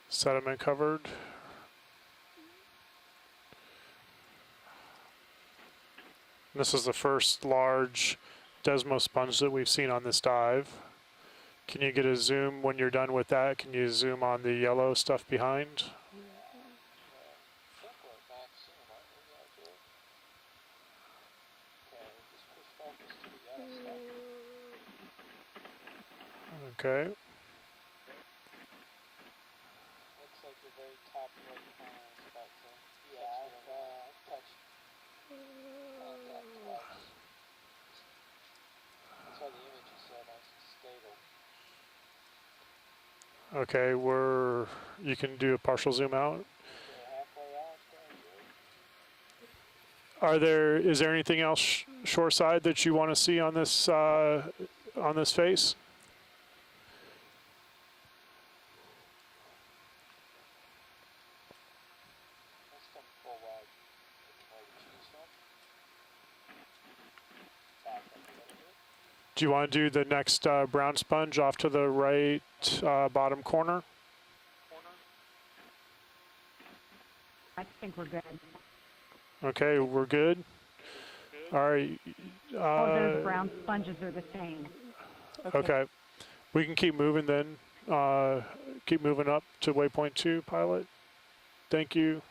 Sediment covered. This is the first large Desmo sponge that we've seen on this dive. Can you get a zoom when you're done with that? Can you zoom on the yellow stuff behind? Okay. Looks like the very top right corner is about to. Yeah, I've touched contact twice. That's why the image is so nice and stable. Okay, you can do a partial zoom out. Halfway out, Is there anything else shore side that you want to see on this face? Do you want to do the next brown sponge off to the right bottom corner? I think we're good. Okay, we're good. All right. Oh, those brown sponges are the same. Okay. We can keep moving then. Keep moving up to waypoint 2, pilot. Thank you.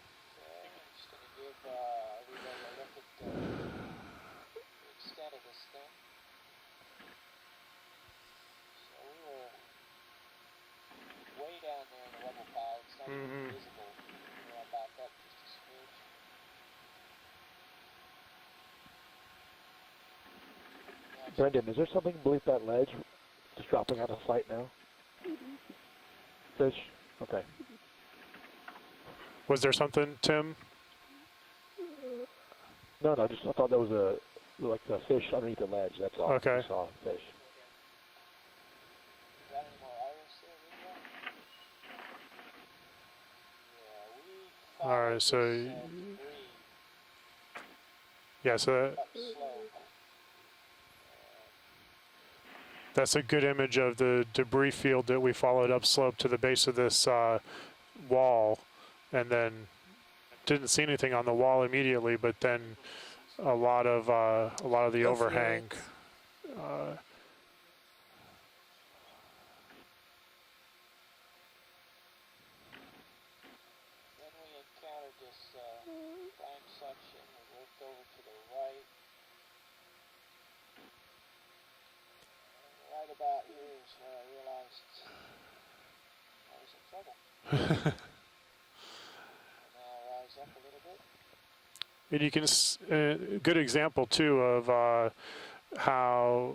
Brendan, is there something beneath that ledge just dropping out of sight now? Fish? Okay. Was there something, Tim? No, I thought there was a fish underneath the ledge, that's all. Okay. I saw a fish. All right, so yeah, so that's a good image of the debris field that we followed upslope to the base of this wall, and then didn't see anything on the wall immediately, but then a lot of the overhang. About here is where I realized I was in trouble. Now rise up a little bit. And you can, good example too of how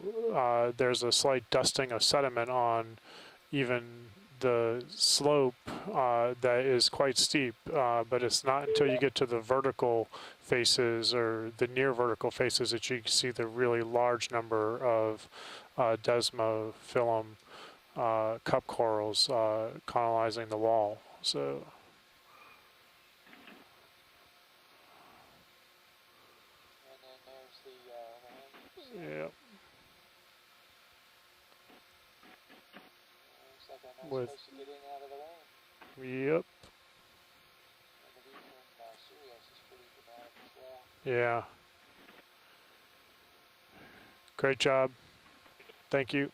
there's a slight dusting of sediment on even the slope that is quite steep, but it's not until you get to the vertical faces or the near vertical faces that you can see the really large number of Desmo film cup corals colonizing the wall. So. And then there's the yeah. Looks like I'm not supposed to get in out of the lane. Yep. And the view from Sirius is pretty dramatic as well. Yeah. Great job. Thank you. You've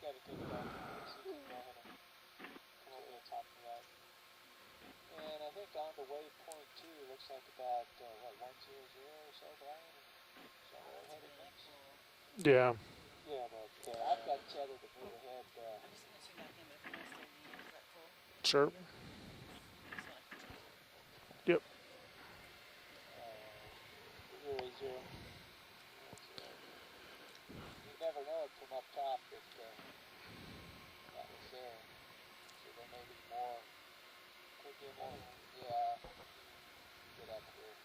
got to take it off so you can go ahead and come over the top of that. And I think on to waypoint 2 looks like about, 100 or so, Brian? Somewhere headed next? Yeah. Yeah, but I've got tether to move ahead. Sure. Yep. 0. You never know it from up top if that was there. So there may be more. Could be more. Yeah. Get up here.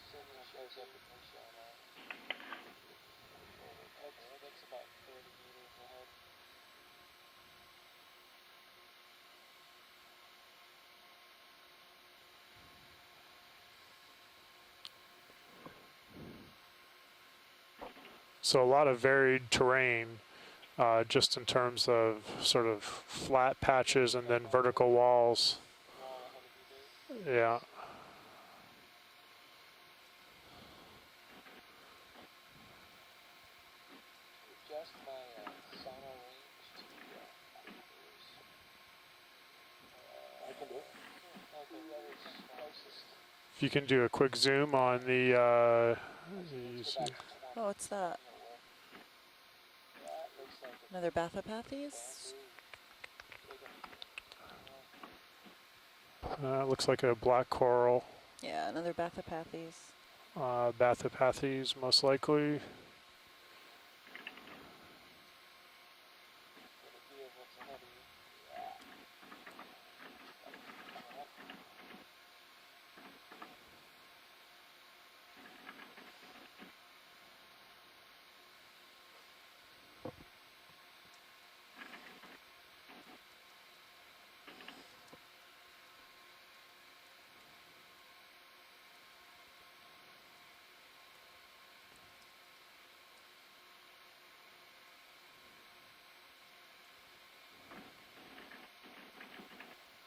Signal shows up in your sonar. Okay, that's about 30 meters ahead. So a lot of varied terrain, just in terms of sort of flat patches and then vertical walls. Wall ahead of you there. Yeah. Adjust my sonar range to cruise. I can do it. Okay, whoever's closest. If you can do a quick zoom on the, Let's go back to 20. Oh, what's that? That looks like a Another Bathopathes? bamboo. looks like a black coral, Yeah, another Bathopathes. Bathopathes most likely. Get a view of what's ahead of you. Yeah. Coming up.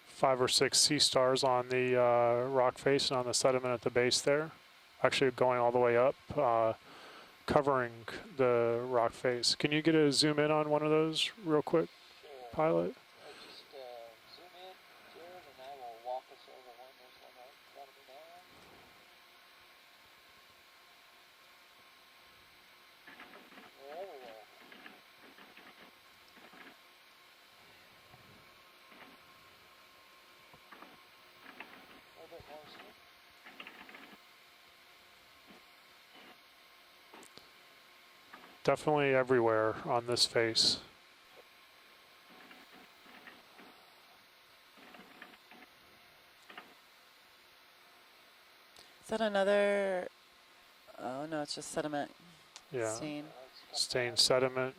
5 or 6 sea stars on the rock face and on the sediment at the base there. Actually going all the way up, covering the rock face. Can you get a zoom in on one of those real quick, Sure. pilot? Just zoom in, Jared, and I will walk us over one. There's one right in front of me now. They're everywhere. A little bit more zoom. Definitely everywhere on this face. Is that another? Oh no, it's just sediment. Yeah, Stain. stained sediment.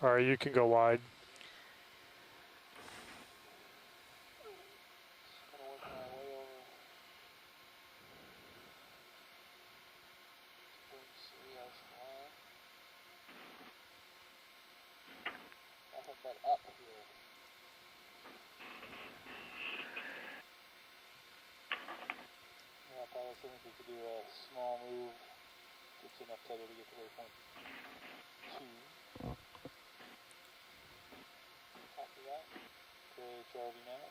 All right, you can go wide. Just gonna work my way over. Bring the ocean line. Nothing but up here. Yeah, probably think we could do a small move. Get you enough tether to get to waypoint 2. Copy that. Good, Charlie now.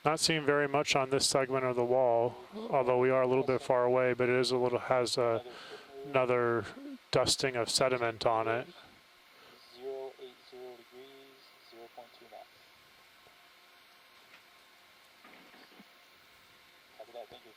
Not seeing very much on this segment of the wall, although we are a little bit far away, but it is a little, has Another foot move. another dusting of sediment on it. 080 degrees, 0.2 knots. Copy that, thank you.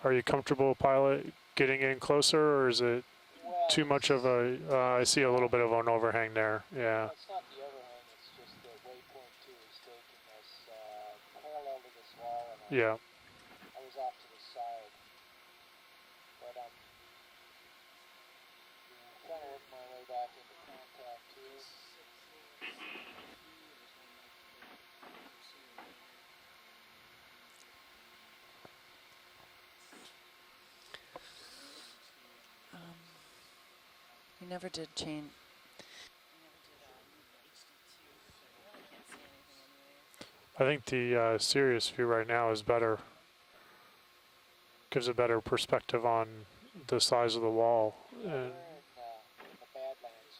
Are you comfortable, pilot, getting in closer, or is it Well, too much of a, I see a little bit of an overhang there, yeah. it's not the overhang, it's just that waypoint 2 is taking us parallel to this wall, and Yeah, I was off to the side. But I'm trying to work my way back into contact here. We never did change. I think the Sirius view right now is better. Gives a better perspective on the size of the wall. Yeah, And we're in the Badlands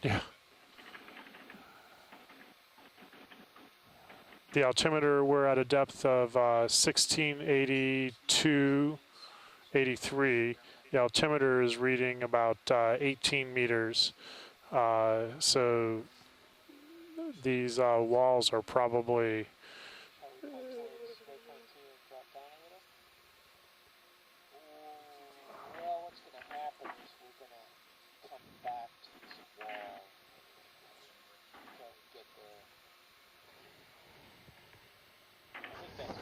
here. yeah. The altimeter, we're at a depth of 1682.83. The altimeter is reading about 18 meters. So these walls are probably, How we point towards waypoint 2 and drop down a little. Well, what's going to happen is we're going to come back to this wall. Try to get there. I think that's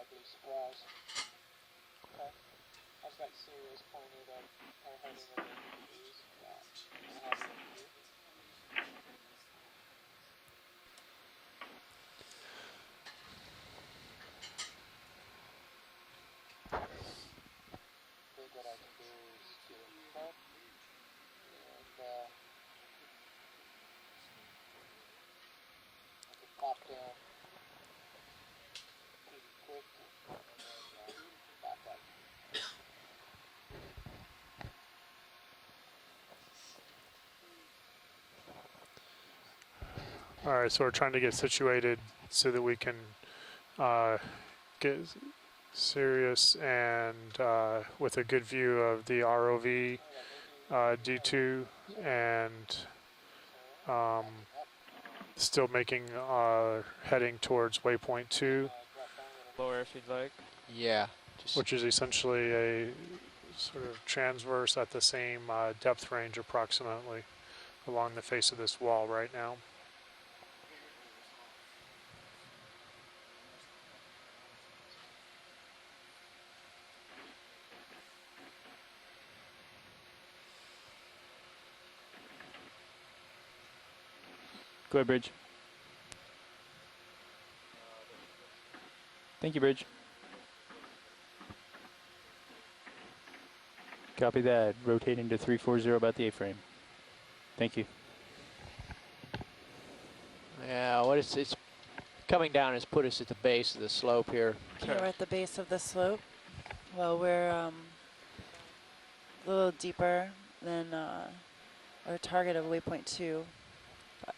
terribly surprised. Okay. How's that Sirius pointed at our heading of 80 degrees? Yeah. We'll have it in view. I think what I can do is get in front and I can pop down pretty quick and back up. All right, so we're trying to get situated so that we can get Sirius and with a good view of the ROV D2 and still making heading towards waypoint 2, Lower if you'd like. Yeah. Just which is essentially a sort of transverse at the same depth range approximately along the face of this wall right now. Go ahead, Bridge. Thank you, Bridge. Copy that. Rotating to 340 about the A-frame. Thank you. yeah, what it's coming down has put us at the base of the slope here. Okay, we're at the base of the slope. Well, we're a little deeper than our target of waypoint 2. But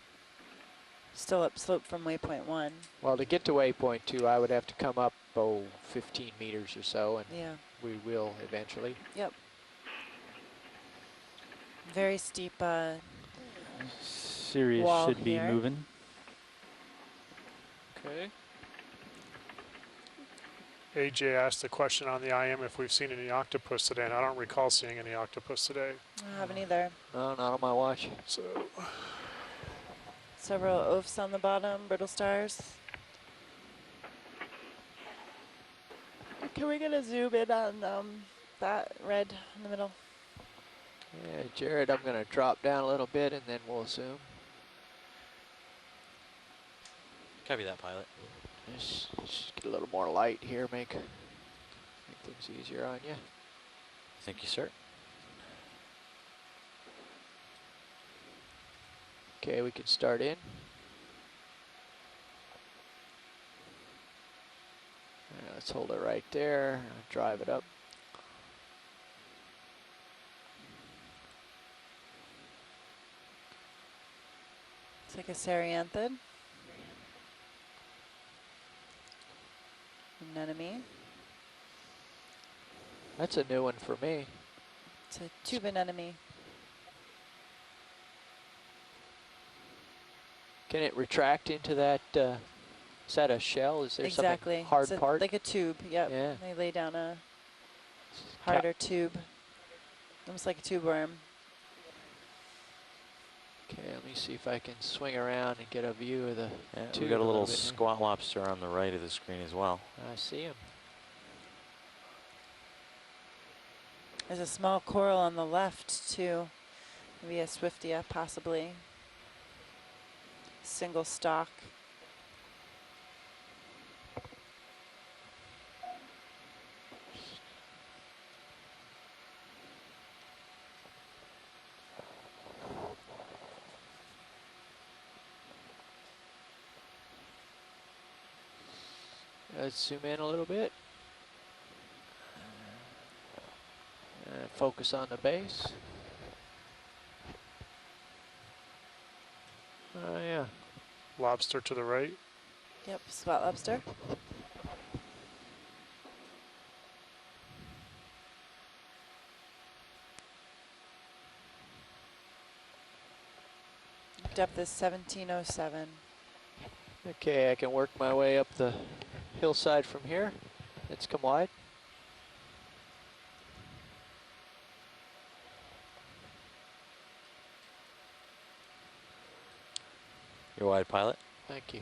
still upslope from waypoint 1. Well, to get to waypoint 2, I would have to come up 15 meters or so, and Yeah. we will eventually. Yep. Very steep. Sirius Wall should be here. moving. Okay. AJ asked the question on the IM if we've seen any octopus today, and I don't recall seeing any octopus today. I haven't either. No, not on my watch. So Several oafs on the bottom, brittle stars. Can we get a zoom in on that red in the middle? Yeah, Jared, I'm going to drop down a little bit, and then we'll zoom. Copy that, pilot. Just get a little more light here, make things easier on you. Thank you, sir. Okay, we can start in. Let's hold it right there. Drive it up. It's like a Serianthid. Anemone. That's a new one for me. It's a tube anemone. Can it retract into that? Is that a shell? Is there Exactly. something hard It's part? like a tube. Yep. Yeah. They lay down a harder tube, almost like a tube worm. Okay, let me see if I can swing around and get a view of the Yeah, tube we got a little bit here. squat lobster on the right of the screen as well. I see him. There's a small coral on the left too. Maybe a Swiftia, possibly. Single stalk. Let's zoom in a little bit. And focus on the base. Oh yeah. lobster to the right. Yep, spot lobster. Depth is 1707. Okay, I can work my way up the hillside from here. Let's come wide. You're wide, pilot. Thank you.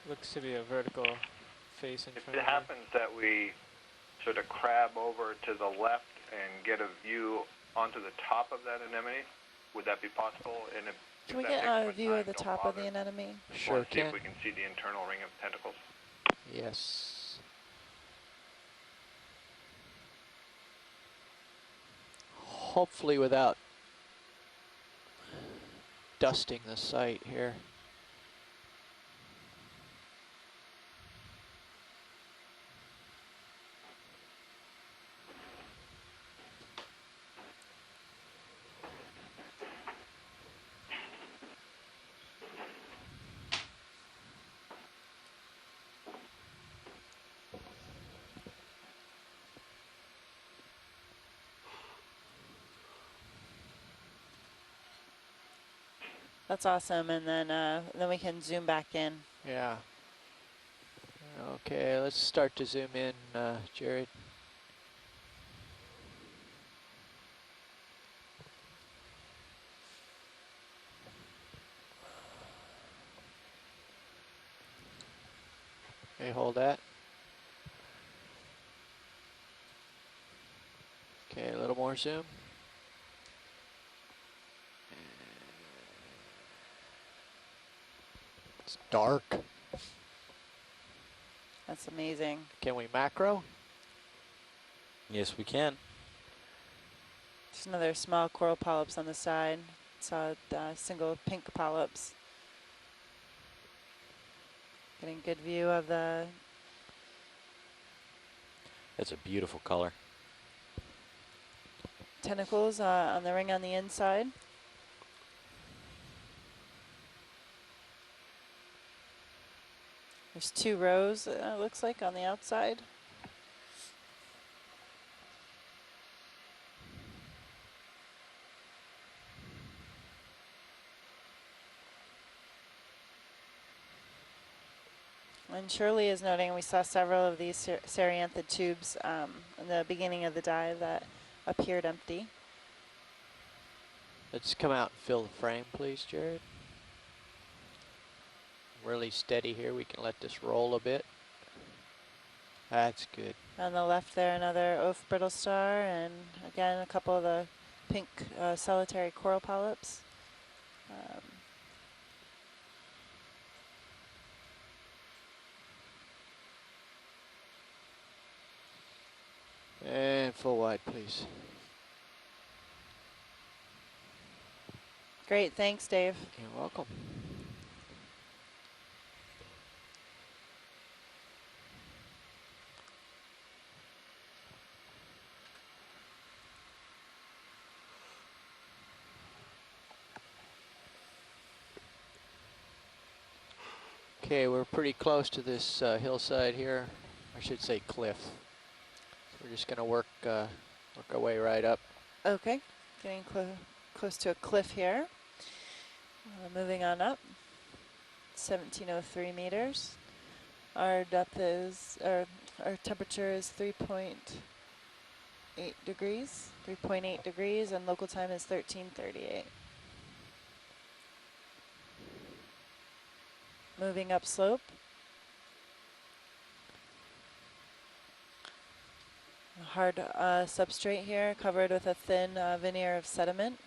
Looks to be a vertical face in If front it of you. happens that we sort of crab over to the left and get a view onto the top of that anemone, would that be possible? And if Can we that get takes a much view time, of the don't top of bother. the anemone? Just Sure want to see can. if we can see the internal ring of tentacles. Yes. Hopefully without dusting the site here. That's awesome, and then we can zoom back in. Yeah. Okay, let's start to zoom in, Jared. Okay, hold that. Okay, a little more zoom. It's dark. That's amazing. Can we macro? Yes, we can. There's another small coral polyps on the side. Saw single pink polyps. Getting good view of the That's a beautiful color. tentacles on the ring on the inside. There's 2 rows, it looks like, on the outside. And Shirley is noting we saw several of these Ceranthid tubes in the beginning of the dive that appeared empty. Let's come out and fill the frame, please, Jared. Really steady here. We can let this roll a bit. That's good. On the left there, another oaf brittle star, and again, a couple of the pink solitary coral polyps. And full wide, please. Great, thanks, Dave. You're welcome. Okay, we're pretty close to this hillside here. I should say cliff. We're just going to work our way right up. Okay, getting close to a cliff here. Moving on up, 1703 meters. Our depth is, our temperature is 3.8 degrees, and local time is 13:38. Moving up slope. A hard substrate here, covered with a thin veneer of sediment.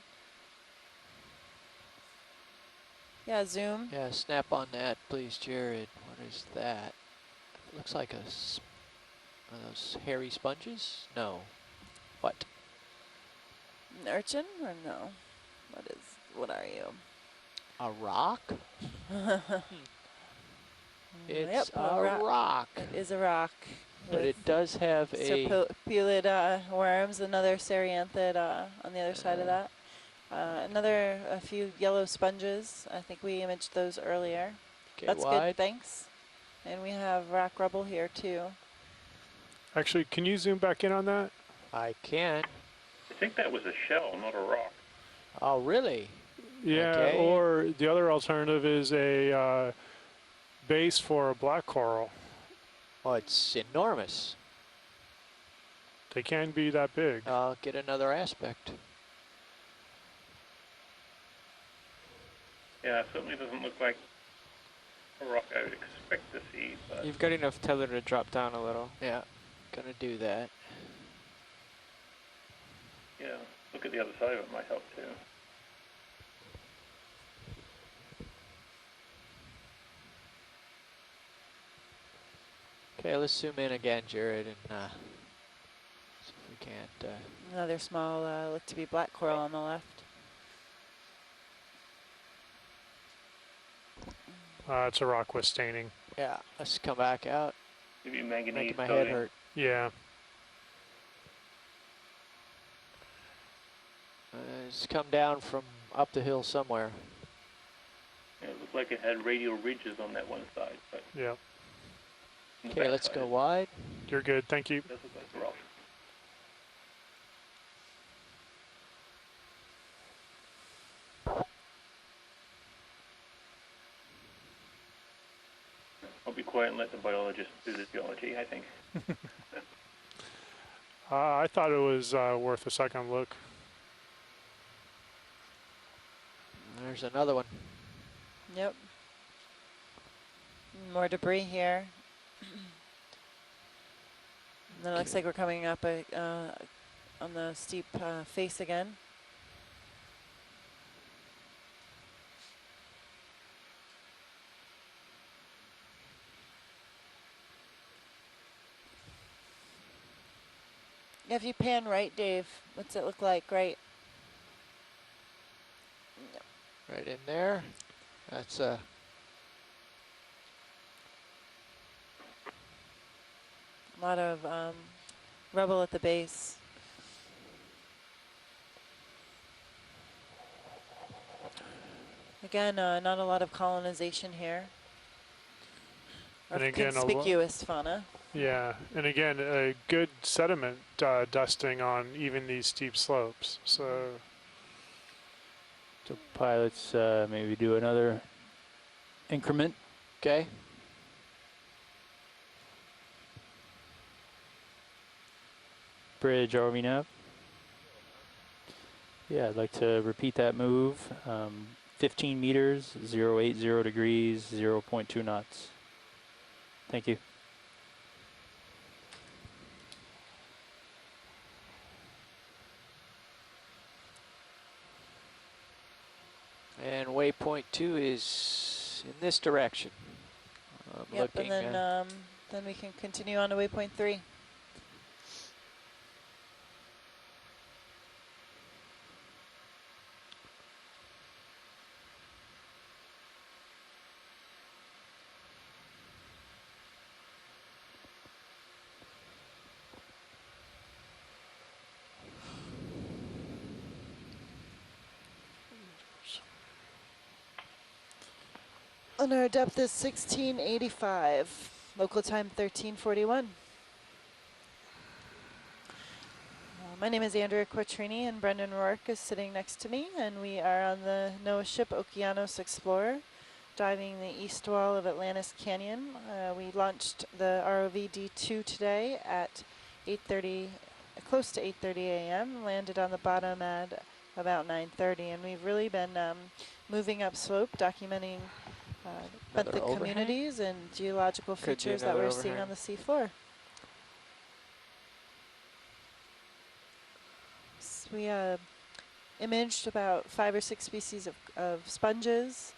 Yeah, zoom. Yeah, snap on that, please, Jared. What is that? It looks like one of those hairy sponges? No. What? An urchin or no? What are you? A rock? It's Yep, a rock. It is a rock. But it does have a... Serpulid worms, another Ceranthid on the other side of that. A few yellow sponges. I think we imaged those earlier. Okay, That's wide. good, thanks. And we have rock rubble here too. Actually, can you zoom back in on that? I can. I think that was a shell, not a rock. Oh, really? Yeah, Okay. or the other alternative is a base for a black coral. Oh, it's enormous. They can be that big. I'll get another aspect. Yeah, it certainly doesn't look like rock I would expect to see, but You've got enough tether to drop down a little. Yeah, gonna do that. yeah, look at the other side of it might help too. Okay, let's zoom in again, Jared, and see if we can't. Another small, look to be black coral on the left. It's a rock with staining. Yeah, let's come back out. Maybe manganese Making my coating. head hurt. Yeah. It's come down from up the hill somewhere. Yeah, it looked like it had radial ridges on that one side, but Yeah. on the Okay, back let's side, go wide. You're good. Thank you. it does look like rock. I'll be quiet and let the biologist do the geology, I think. I thought it was worth a second look. There's another one. Yep. More debris here. And then it looks like we're coming up on the steep face again. Yeah, if you pan right, Dave, what's it look like? Right. Right in there. That's a lot of rubble at the base. Again, not a lot of colonization here. Or And again, conspicuous fauna. Yeah, and again, a good sediment dusting on even these steep slopes. So pilots maybe do another increment. okay. Bridge RV nav. Yeah, I'd like to repeat that move. 15 meters, 080 degrees, 0.2 knots. Thank you. And waypoint 2 is in this direction. Yep, and then we can continue on to waypoint 3. And our depth is 1685, local time 1341. My name is Andrea Quattrini, and Brendan Rourke is sitting next to me, and we are on the NOAA ship Okeanos Explorer, diving the east wall of Atlantis Canyon. We launched the ROV D2 today at 8:30, close to 8:30 a.m., landed on the bottom at about 9:30, and we've really been moving upslope, documenting Another benthic overhang? communities and geological Could be features that another we're seeing overhang. on the seafloor. So we imaged about 5 or 6 species of sponges,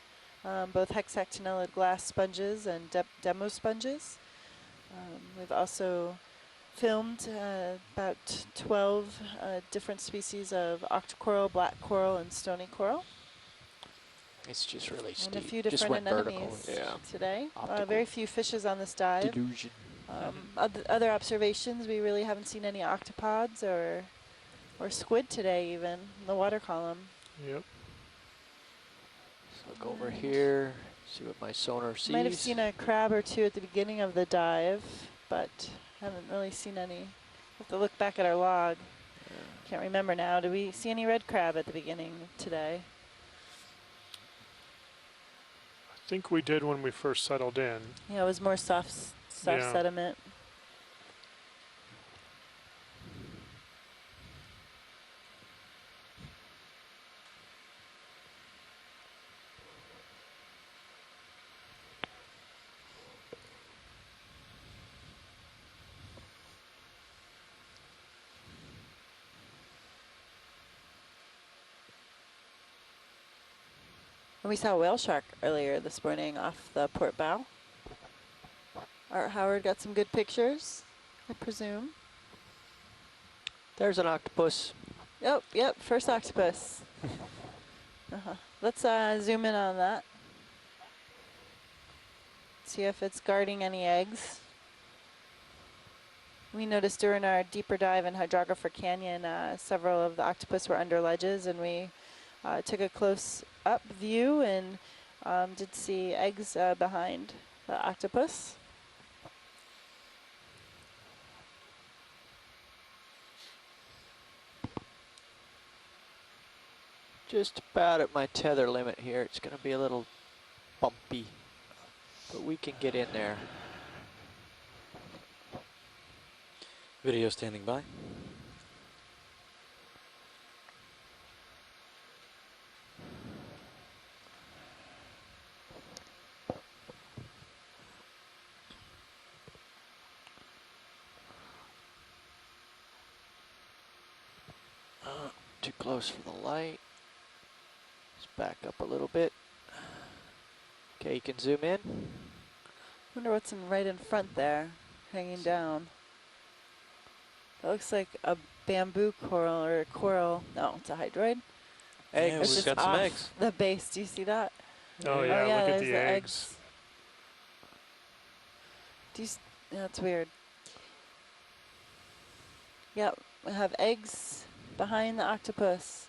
both hexactinellid glass sponges and demo sponges. We've also filmed about 12 different species of octocoral, black coral, and stony coral. It's just really steep. And a few Just different went vertical. anemones Yeah. today. Optical. Very few fishes on this dive. Delusion. Other observations, we really haven't seen any octopods or squid today even, in the water column. yep. So I'll go over here, see what my sonar sees. Might have seen a crab or two at the beginning of the dive, but haven't really seen any. Have to look back at our log. Can't remember now. Did we see any red crab at the beginning today? I think we did when we first settled in. Yeah, it was more soft Yeah. sediment. And we saw a whale shark earlier this morning off the port bow. Art Howard got some good pictures, I presume. There's an octopus. Yep, first octopus. Let's zoom in on that. See if it's guarding any eggs. We noticed during our deeper dive in Hydrographer Canyon, several of the octopus were under ledges, and we took a close up view and did see eggs behind the octopus. Just about at my tether limit here. It's going to be a little bumpy, but we can get in there. Video standing by. Too close for the light. Let's back up a little bit. Okay, you can zoom in. Wonder what's right in front there, hanging down. It looks like a bamboo coral or a coral. No, it's a hydroid. Eggs. It's We've just got some off eggs. the base. Do you see that? Oh yeah, look at there's the eggs. Do you that's weird. Yep, we have eggs behind the octopus.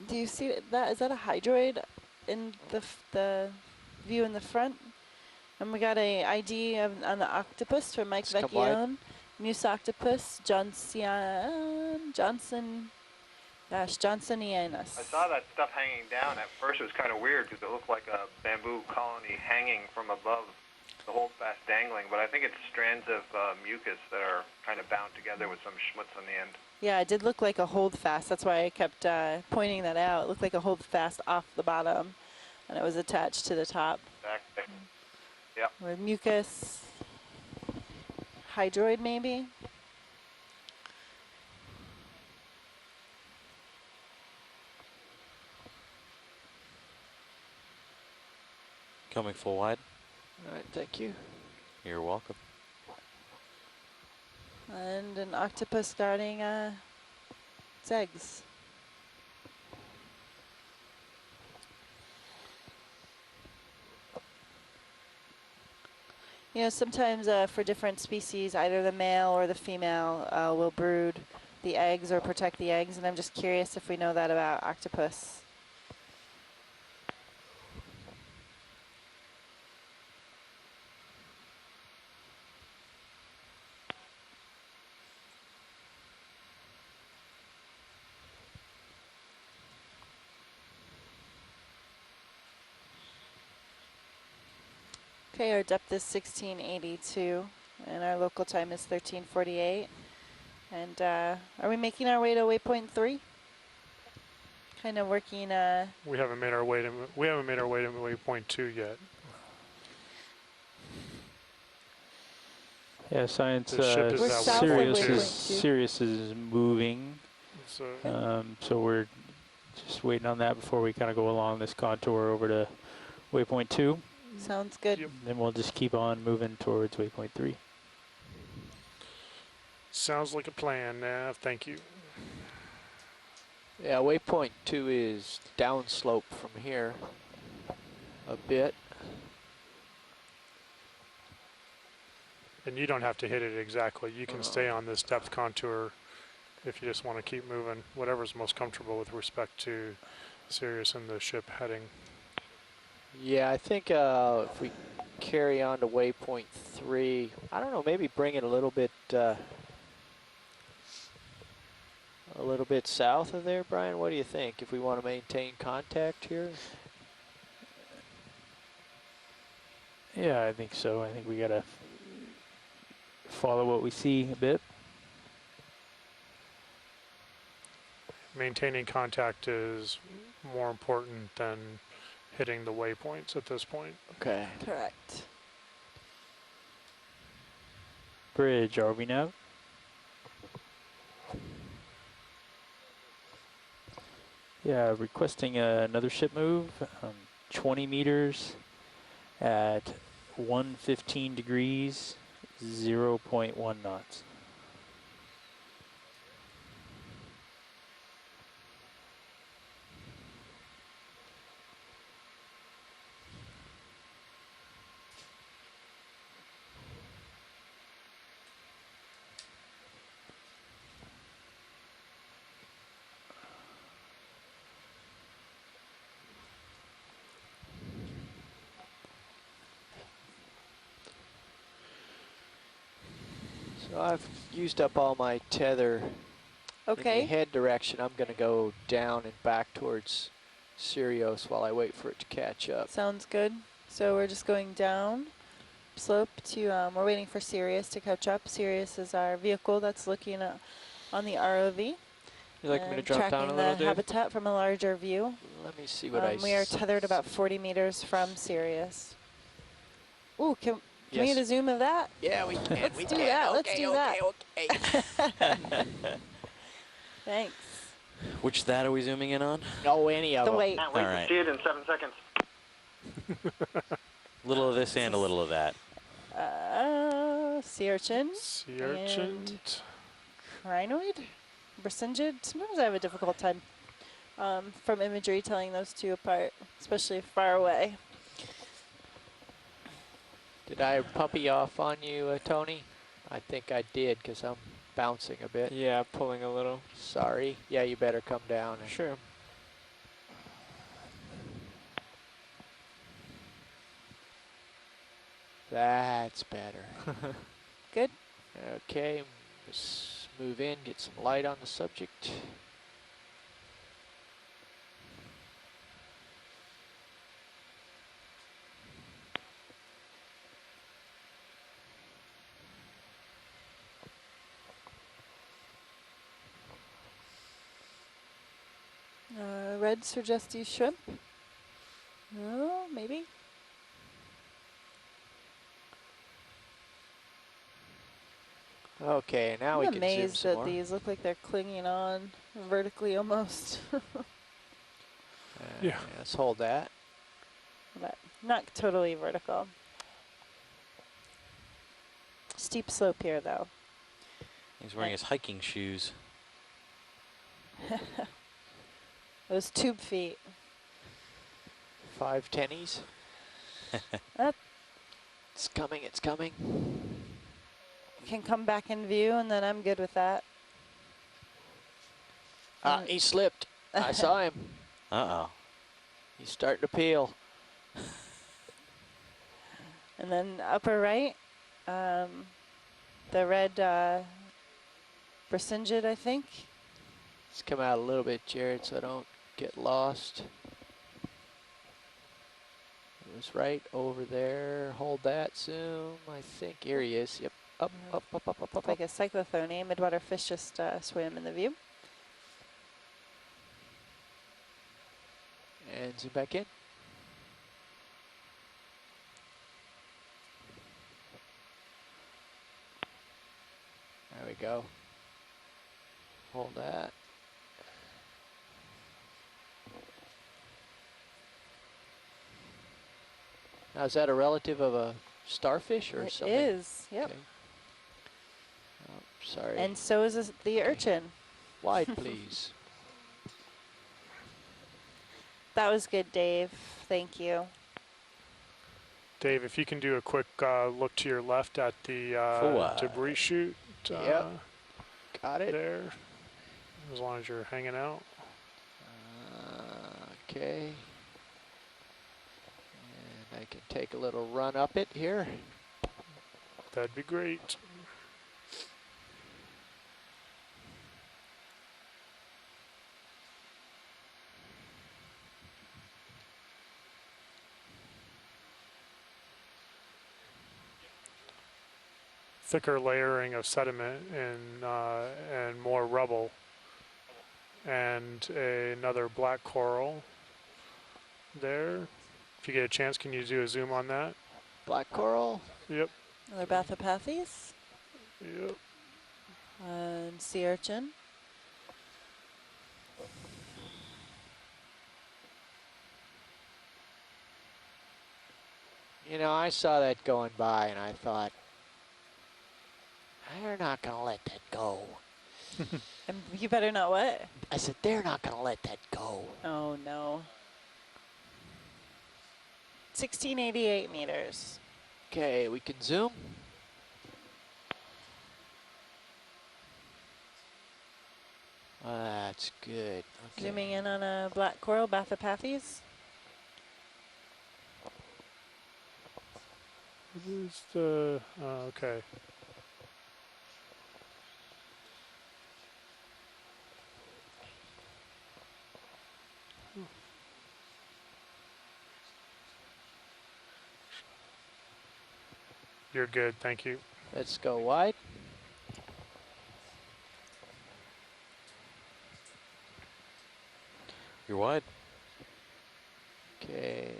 Do you see that? Is that a hydroid in the view in the front? And we got a ID on the octopus from Mike Let's come wide. Vecchione. Muse octopus, Johnsonianus. I saw that stuff hanging down. At first it was kind of weird because it looked like a bamboo colony hanging from above the holdfast dangling, but I think it's strands of mucus that are kind of bound together with some schmutz on the end. Yeah, it did look like a holdfast. That's why I kept pointing that out. It looked like a holdfast off the bottom, and it was attached to the top. Exactly. Yep. With mucus, hydroid maybe. Coming full wide. All right, thank you. You're welcome. And an octopus guarding its eggs. You know, sometimes for different species, either the male or the female will brood the eggs or protect the eggs, and I'm just curious if we know that about octopus. Okay, our depth is 1682, and our local time is 1348. And are we making our way to waypoint 3? Kind of working. We haven't made our way to waypoint 2 yet. Yeah, science. The ship is We're at south of waypoint waypoint 2. 2. Sirius is moving. So So we're just waiting on that before we kind of go along this contour over to waypoint 2. Sounds good. Yep. Then we'll just keep on moving towards waypoint 3. sounds like a plan, Nav. Thank you. Yeah, waypoint 2 is downslope from here a bit. And you don't have to hit it exactly. You can stay on this depth contour if you just want to keep moving, whatever's most comfortable with respect to Sirius and the ship heading. Yeah, I think if we carry on to waypoint 3, I don't know, maybe bring it a little bit south of there, Brian. What do you think? If we want to maintain contact here? Yeah, I think so. I think we gotta follow what we see a bit. Maintaining contact is more important than hitting the waypoints at this point. Okay. Correct. Bridge, are we now? Yeah, requesting another ship move, 20 meters at 115 degrees, 0.1 knots. So I've used up all my tether in the Okay. head direction. I'm going to go down and back towards Sirius while I wait for it to catch up. Sounds good. So we're just going down slope to, we're waiting for Sirius to catch up. Sirius is our vehicle that's looking at, on the ROV. You like me to and drop tracking down a little, the Dave? habitat from a larger view. Let me see what I We are tethered about 40 meters from Sirius. Ooh, can we get a zoom of that? Yeah, we can. Let's we do can. that. Okay, Let's do okay, that. okay. Thanks. Which that are we zooming in on? No, any of The them. weight. Can't wait All to right. see it in 7 seconds. Little of this and a little of that. Sea urchin. Sea urchin. And crinoid? Brisingid? Sometimes I have a difficult time from imagery telling those two apart, especially far away. Did I puppy off on you, Tony? I think I did because I'm bouncing a bit. Yeah, pulling a little. Sorry. Yeah, you better come down. Sure. That's better. Good. Okay, let's move in, get some light on the subject. Red suggestive shrimp. Oh, maybe. Okay, now we I'm can zoom amazed some that more. these look like they're clinging on vertically almost. Yeah. Let's hold that. But not totally vertical. Steep slope here, though. He's wearing his hiking shoes. Those tube feet. 5 tennies. That It's coming, it's coming. can come back in view, and then I'm good with that. Ah, he slipped. I saw him. Uh-oh. He's starting to peel. And then upper right, the red Brisingid, I think. Let's come out a little bit, Jared, so I don't get lost. It was right over there. Hold that, zoom. I think here he is. Yep. Up, up, up, up, up, Looks up, like up. a cyclothone. Midwater fish just swam in the view. And zoom back in. There we go. Hold that. Now, is that a relative of a starfish or It something? is, yep. Okay. Oh, sorry. And so is the urchin. Wide, please. That was good, Dave. Thank you. Dave, if you can do a quick look to your left at the Forward. debris chute. Yep. Got it. There. As long as you're hanging out. Okay. And I can take a little run up it here. That'd be great. Thicker layering of sediment and more rubble, and another black coral there. If you get a chance, can you do a zoom on that? Black coral. Yep. Another Bathopathes. Yep. And sea urchin. You know, I saw that going by and I thought, they're not going to let that go. And you better not what? I said, they're not going to let that go. Oh no. 1688 meters. Okay, we can zoom. That's good. Okay. Zooming in on a black coral, Bathypathes. What is the, okay. You're good, thank you. Let's go wide. You're wide. Okay.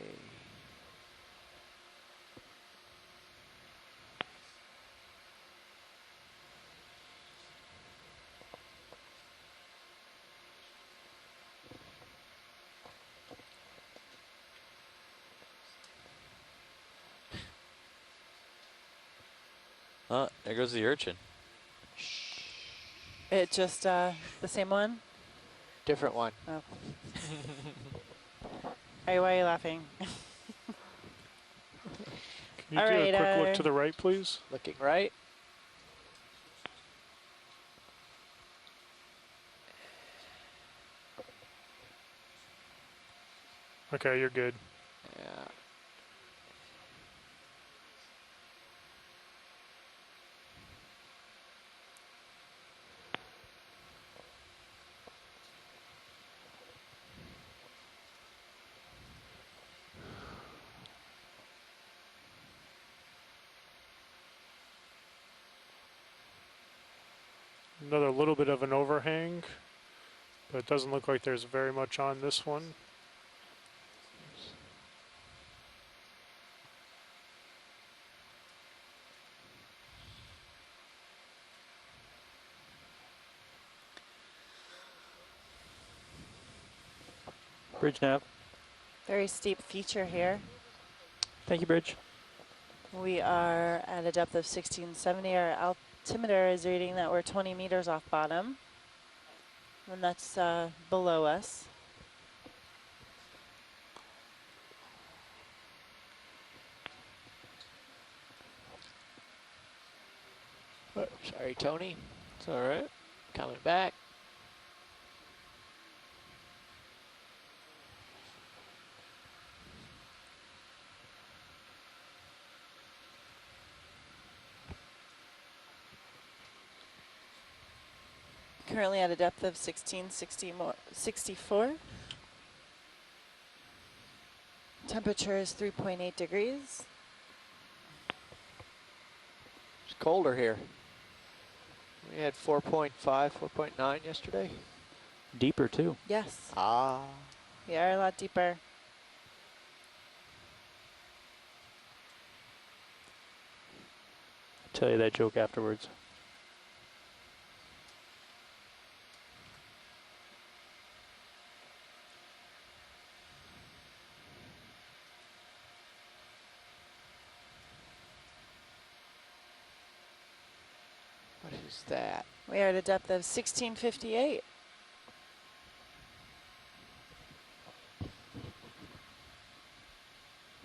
Oh, there goes the urchin. It just the same one? Different one. Oh. Hey, why are you laughing? Can you All do right, a quick look to the right, please? Looking right. Okay, you're good. Yeah. Another little bit of an overhang, but it doesn't look like there's very much on this one. Bridge nav. Very steep feature here. Thank you, Bridge. We are at a depth of 1670. Our altimeter is reading that we're 20 meters off bottom. And that's below us. Sorry, Tony. It's all right. Coming back. Currently at a depth of 1664. Temperature is 3.8 degrees. It's colder here. We had 4.5, 4.9 yesterday. Deeper, too. Yes, Ah. we are a lot deeper. Tell you that joke afterwards. What is that? We are at a depth of 1658.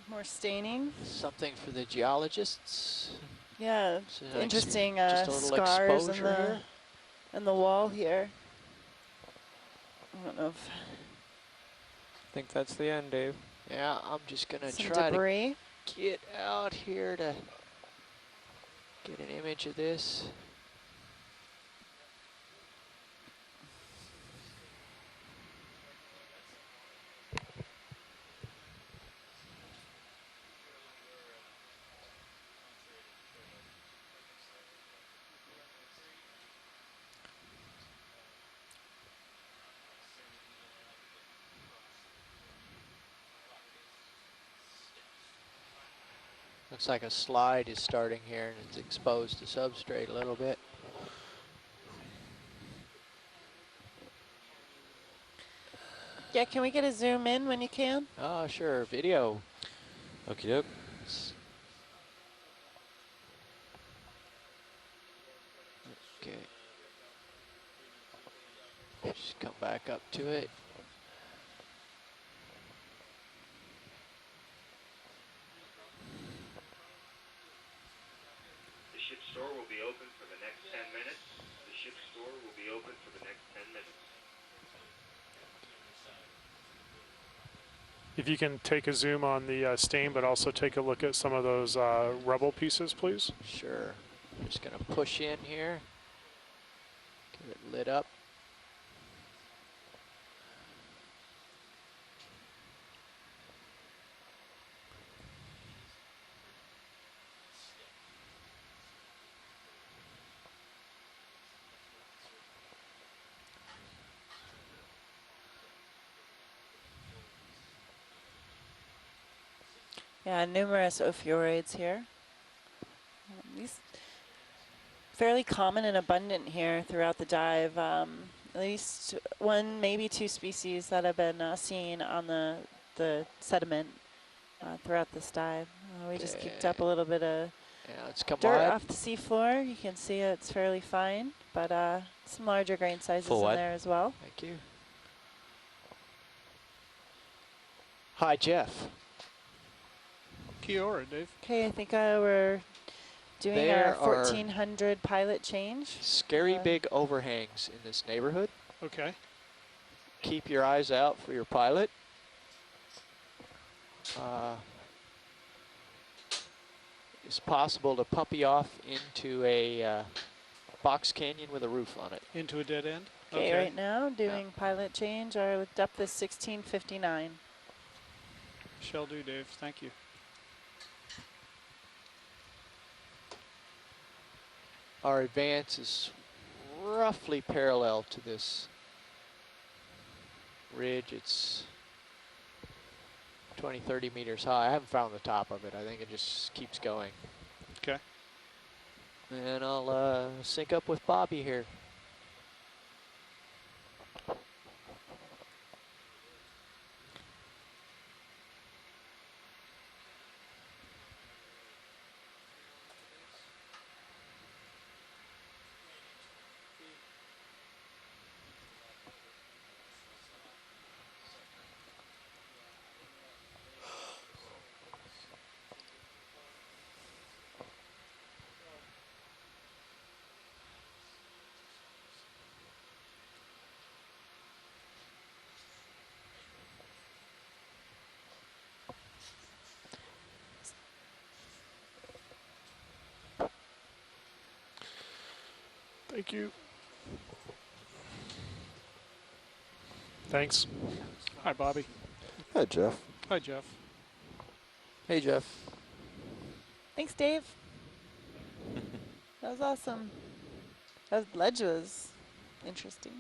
More staining. Something for the geologists. Yeah, So interesting just a little scars in exposure here. in the wall here. I don't know if I think that's the end, Dave. Yeah, I'm just gonna some try debris. to get out here to get an image of this. Looks like a slide is starting here and it's exposed to substrate a little bit. Yeah, can we get a zoom in when you can? Oh, sure, video. Okie doke. Okay. Just come back up to it. The ship store will be open for the next 10 minutes. The ship store will be open for the next 10 minutes. If you can take a zoom on the stain, but also take a look at some of those rebel pieces, please. Sure. Just gonna push in here. Get it lit up. Yeah, numerous ophiurids here. These fairly common and abundant here throughout the dive. At least one, maybe two species that have been seen on the sediment throughout this dive. We just kicked up a little bit of dirt off the seafloor. You can see it's fairly fine, but some larger grain sizes in there as well. Thank you. Hi, Jeff. Kia ora, Dave. Okay, I think we're doing our 1400 pilot change. Scary big overhangs in this neighborhood. Okay. Keep your eyes out for your pilot. It's possible to puppy off into a box canyon with a roof on it. Into a dead end? Okay, right now doing pilot change. Our depth is 1659. Shall do, Dave. Thank you. Our advance is roughly parallel to this ridge. It's 20, 30 meters high. I haven't found the top of it. I think it just keeps going. Okay. And I'll sync up with Bobby here. Thank you. Thanks. Hi, Bobby. Hi, Jeff. Hi, Jeff. Hey, Jeff. Thanks, Dave. That was awesome. That ledge was interesting.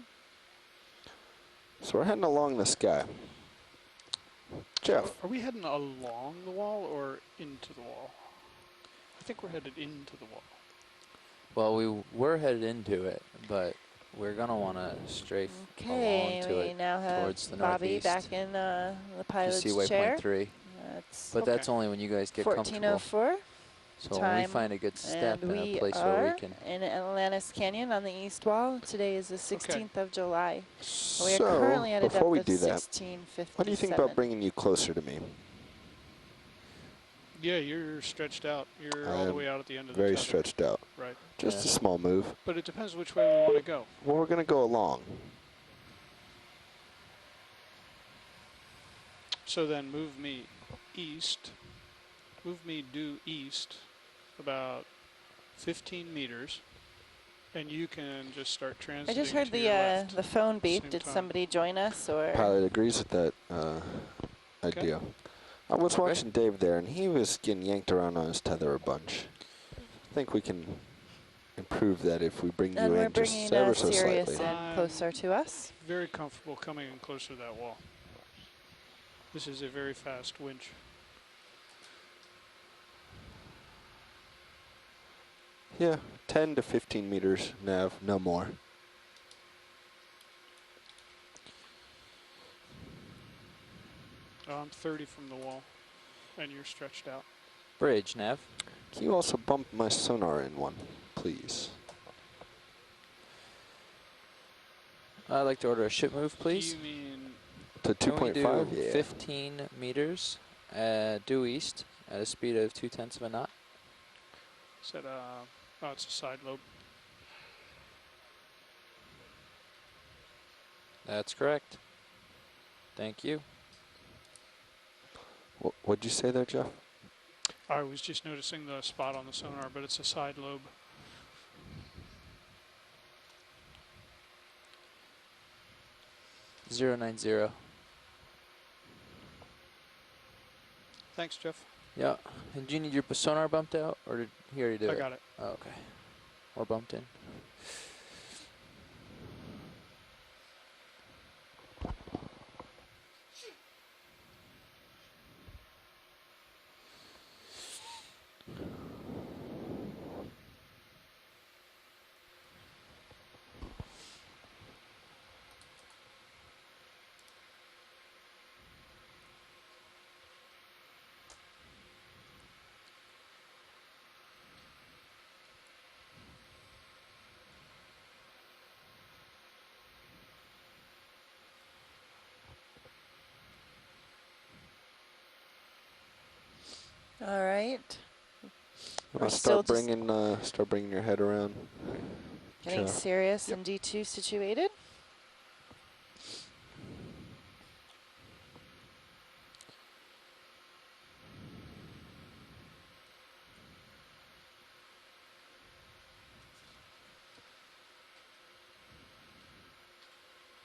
So we're heading along the sky. Jeff. Are we heading along the wall or into the wall? I think we're headed into the wall. Well, we were headed into it, but we're going to want to strafe along to it now have towards the Bobby northeast. back in the pilot's to see chair. waypoint 3. But that's only when you guys get comfortable. 1404. So when we find a good step and a place where we can. In Atlantis Canyon on the east wall. Today is the 16th of July. We are So, currently at a before we depth of do that, 1657. what do you think about bringing you closer to me? Yeah, you're stretched out. You're all the way out at the end of the very tether. stretched out. Right. Just a small move. But it depends which way we want to go. Well, we're going to go along. So then move me east. Move me due east about 15 meters. And you can just start transiting. I just heard to your left. the phone beep. Same Did time. somebody join us or? Pilot agrees with that idea. I was watching Dave there, and he was getting yanked around on his tether a bunch. I think we can improve that if we bring And you we're in just bringing ever so Sirius slightly. in closer to us. Very comfortable coming in closer to that wall. This is a very fast winch. Yeah, 10 to 15 meters nav, no more. I'm 30 from the wall, and you're stretched out. Bridge, Nav. Can you also bump my sonar in one, please? I'd like to order a ship move, please. Do you mean To Can we 2.5? do Yeah. 15 meters due east at a speed of 0.2 of a knot? said oh, it's a side lobe. That's correct. Thank you. What'd you say there, Jeff? I was just noticing the spot on the sonar, but it's a side lobe. .090. Thanks, Jeff. Yeah. And do you need your sonar bumped out, or did he already do it? I got it. Oh, okay. Or bumped in. All right. We're Start still just bringing your head around. getting Jeff. Sirius and D2 situated.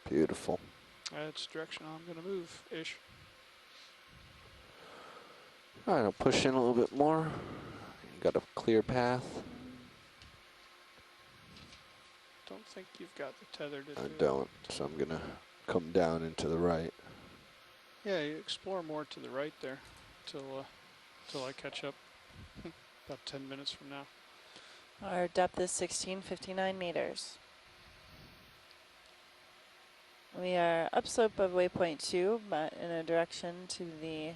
Beautiful. That's the direction I'm going to move, ish. All right, I'll push in a little bit more. You got a clear path. Don't think you've got the tether to I do don't, so I'm gonna come down into the right. Yeah, you explore more to the right there till I catch up. About 10 minutes from now. Our depth is 1659 meters. We are upslope of waypoint 2, but in a direction to the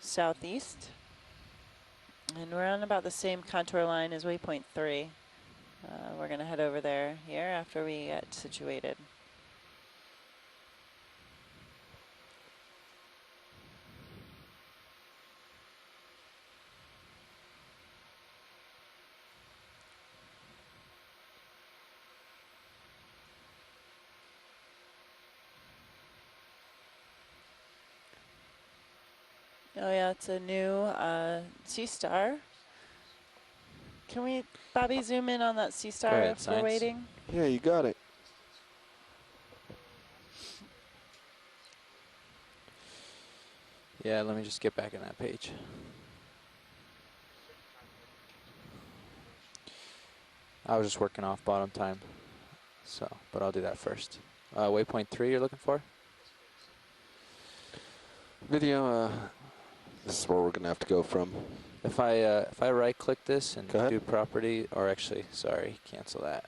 southeast. And we're on about the same contour line as waypoint 3. We're going to head over there here after we get situated. Oh yeah, it's a new Sea Star. Can we, Bobby, zoom in on that Sea Star ahead, if we're Science. waiting? Yeah, you got it. Yeah, let me just get back on that page. I was just working off bottom time, so, but I'll do that first. Waypoint 3 you're looking for? Video, this is where we're gonna have to go from. If I right click this and Go ahead. do property, or actually, sorry, cancel that.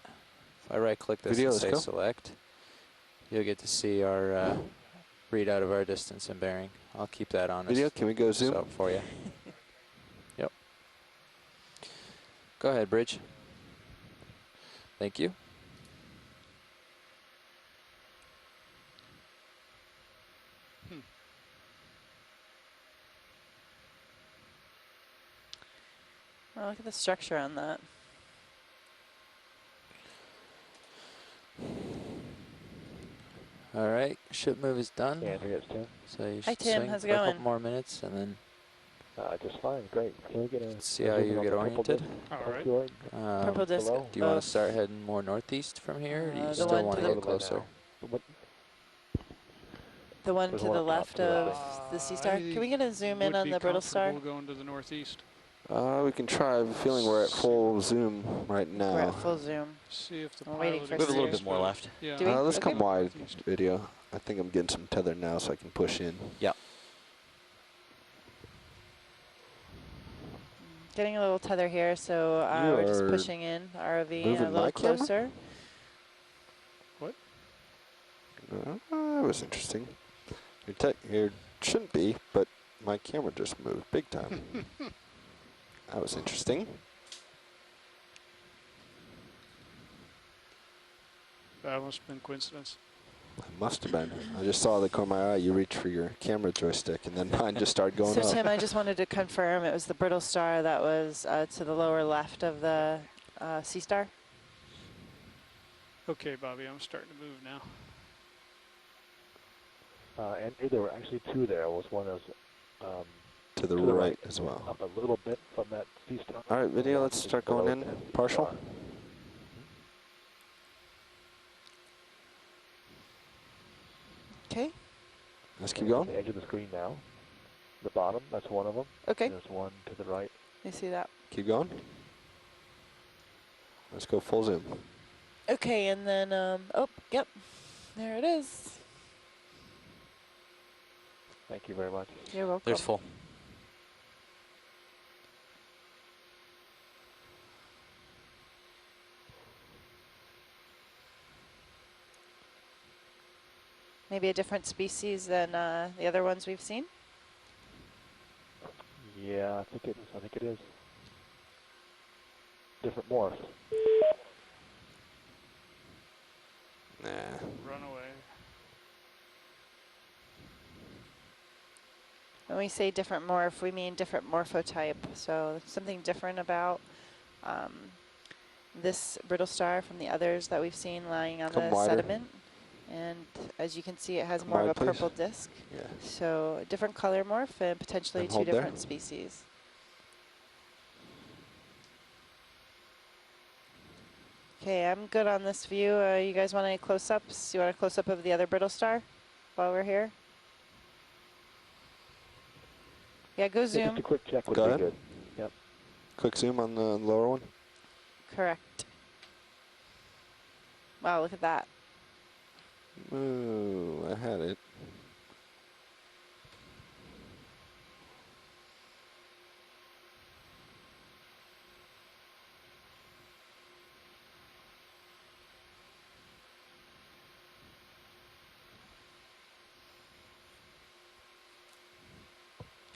If I right click this Video, and let's say go. select, you'll get to see our readout of our distance and bearing. I'll keep that on. Video, can we go zoom? So for you. Yep. Go ahead, Bridge. Thank you. Oh, look at the structure on that. All right, ship move is done. Yeah, Andrew, it's Tim. So you Hi, should Tim. swing How's it for a going? couple more minutes, and then Just fine, great. Can we get a see how you get oriented. All right. Purple disc. Do you want to start heading more northeast from here, or do you the still one want to to the get closer? The one There's to one the up top left to the of left. the Sea Star. Can we get a zoom in on the Brittle Star? Going to the northeast. We can try. I have a feeling we're at full zoom right now. We're at full zoom. See if the We're waiting pilot for We have a little Sirius. bit more left. Yeah. Do we? Let's Okay. come wide, video. I think I'm getting some tether now, so I can push in. Yep. Getting a little tether here, so we're just pushing in ROV a moving little my camera? closer. What? That was interesting. Here shouldn't be, but my camera just moved big time. That was interesting. That must have been coincidence. It must have been. I just saw the corner of my eye. You reach for your camera joystick, and then mine just started going So up. Tim, I just wanted to confirm it was the brittle star that was to the lower left of the sea star. Okay, Bobby, I'm starting to move now. And there were actually two there. Was one was to the right as well. Up a little bit from that sea star. All right, video. Let's start going in. Partial. Okay. Let's keep going. The edge of the screen now. The bottom. That's one of them. Okay. There's one to the right. You see that? Keep going. Let's go full zoom. Okay, and then oh, yep, there it is. Thank you very much. You're welcome. There's full. Maybe a different species than the other ones we've seen. Yeah, I think it is. I think it is. Different morph. Nah. Run away. When we say different morph, we mean different morphotype. So something different about this brittle star from the others that we've seen lying on the sediment. And as you can see, it has more of a purple disc. Yeah. So a different color morph and potentially two different species. Okay, I'm good on this view. You guys want any close-ups? You want a close-up of the other brittle star while we're here? Yeah, go zoom. Just a quick check would Go be ahead. good. Yep. Quick zoom on the lower one. Correct. Wow, look at that. Ooh, I had it.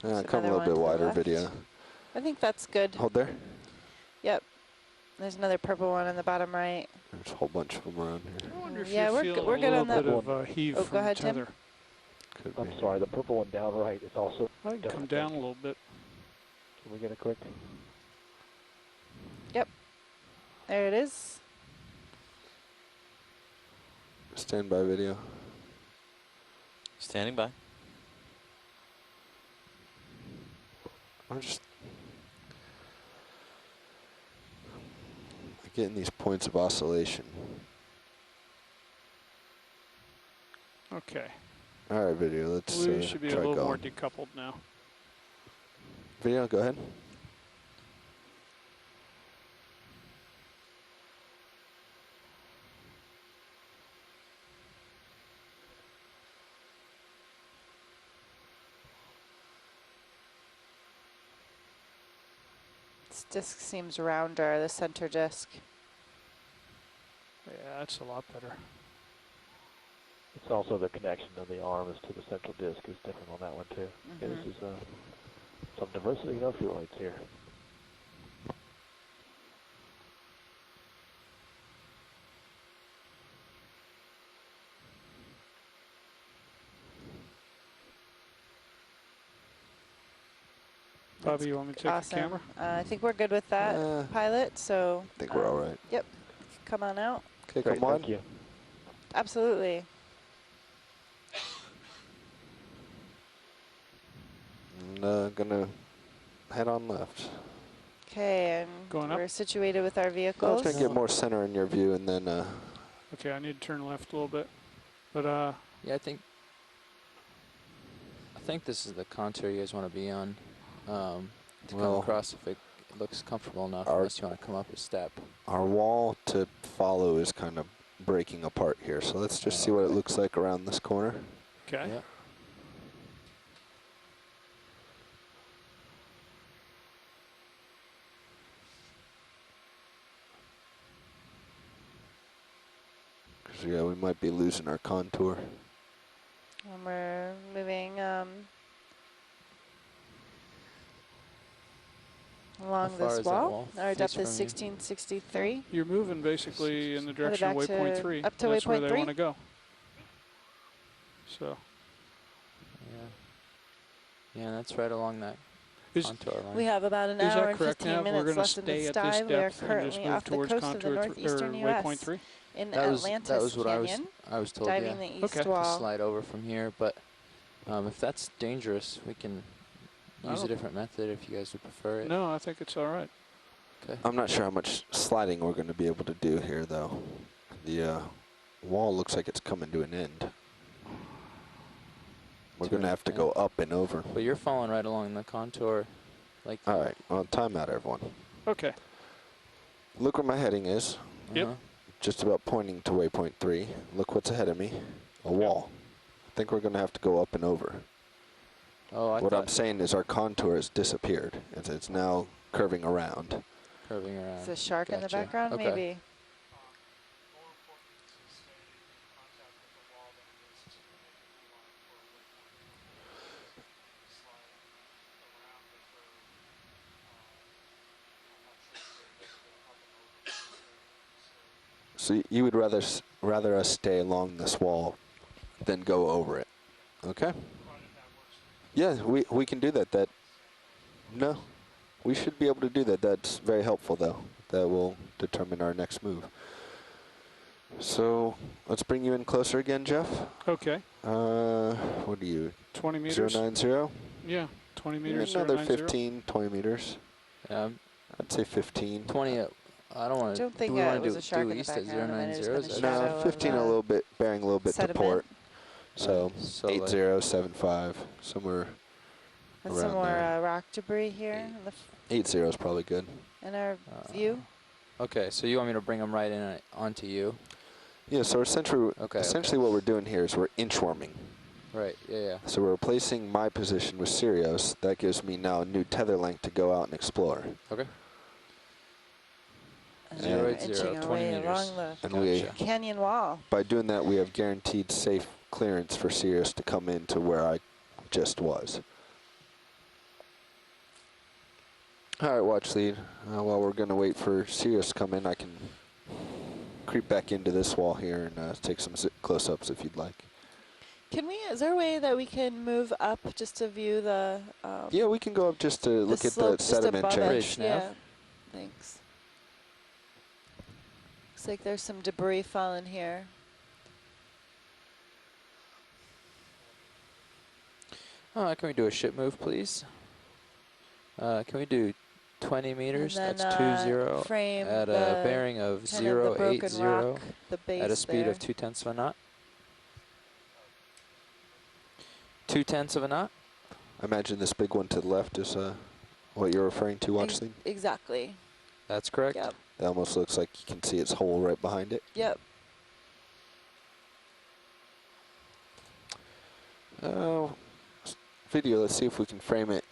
Come a little bit wider video. I think that's good. Hold there. Yep. There's another purple one on the bottom right. There's a whole bunch of them around here. I wonder if Yeah, you're feeling we're a good little on that. bit of heave Oh, from go ahead, tether. Tim. Could I'm be. sorry, the purple one down right is also. I can come down a little bit. Can we get a quick? Yep. There it is. Stand by video. Standing by. I'm just getting these points of oscillation. Okay. All right, video. Let's We should be a try little going. more decoupled now. Video, go ahead. This disc seems rounder, the center disc. Yeah, that's a lot better. It's also the connection of the arms to the central disk is different on that one too. Yeah, this is some diversity of fuel rates here. Bobby, you want me to take Awesome. the camera? I think we're good with that, pilot. So I think we're all right. Yep. Come on out. Okay, Great, come on. thank you. Absolutely. And gonna head on left. Okay, and Going up? we're situated with our Well, vehicles. it's gonna get more center in your view, and then Okay, I need to turn left a little bit. But Yeah, I think this is the contour you guys want to be on to come Well, across if it looks comfortable enough, our- unless you want to come up a step. our wall to follow is kind of breaking apart here. So let's just see what it looks like around this corner. okay. Yep. 'Cause, yeah, we might be losing our contour. And we're moving along far this is that wall. wall Our face depth from is you? Oh, 1663. you're moving basically in the Headed direction of back waypoint to 3. up to That's where waypoint they 3. want to go. So. Yeah, that's right along that contour line. We have about an Is hour that and correct, 15 Nav? We're minutes going to left in stay this at this dive. We are depth and just currently move off the towards coast of the contour northeastern waypoint U.S. 3? in That was Atlantis what Canyon, I was told. diving Yeah. the east Okay. To wall. slide over from here, but if that's dangerous, we can use a different method if you guys would prefer it. No, I think it's all right. Okay. I'm not sure how much sliding we're going to be able to do here, though. The wall looks like it's coming to an end. We're going to have to go up and over. But you're falling right along the contour. Like. All right. Well, time out, everyone. Okay. Look where my heading is. Yep. Just about pointing to waypoint 3. Look what's ahead of me. A wall. I think we're going to have to go up and over. Oh, what I'm saying is our contour has disappeared. It's now curving around. Curving around. Is a shark in the background? Okay. Maybe. So you would rather us stay along this wall than go over it, okay? Yeah, we can do that. No, we should be able to do that. That's very helpful, though. That will determine our next move. So let's bring you in closer again, Jeff. Okay. What are you? 20 meters. 090. Yeah, 20 meters. Another 090. 15, 20 meters. I'd say 15. 20. I don't want to. Don't think do we want it to was do a shark in due the east at background, and then it 090? was Is gonna that- shadow No, of, 15 a little bit, bearing a little bit to sediment. port. So, so 8075, somewhere And around some more there. rock debris here in, 80 is probably good. in our view. Okay, so you want me to bring them right in onto you? Yeah, so essentially what we're doing here is we're inchworming. Right, yeah. So we're replacing my position with Sirius. That gives me now a new tether length to go out and explore. Okay. And And we're 080, inching our 20 way meters. along the And canyon wall. by doing that, we have guaranteed safe clearance for Sirius to come into where I just was. All right, watch lead. While we're going to wait for Sirius to come in, I can creep back into this wall here and take some close-ups if you'd like. Can we, is there a way that we can move up just to view the Yeah, we can go up just to look at the slope just sediment above change. it? Yeah, thanks. Looks like there's some debris falling here. Can we do a ship move, please? Can we do 20 meters? And then, That's 20 frame at a the bearing of kind of the broken 080 rock, the base at a speed there. of 0.2 of a knot. 0.2 of a knot. I imagine this big one to the left is what you're referring to, watch lead? Exactly. That's correct. Yep. It almost looks like you can see its hole right behind it. Yep. Video, let's see if we can frame it.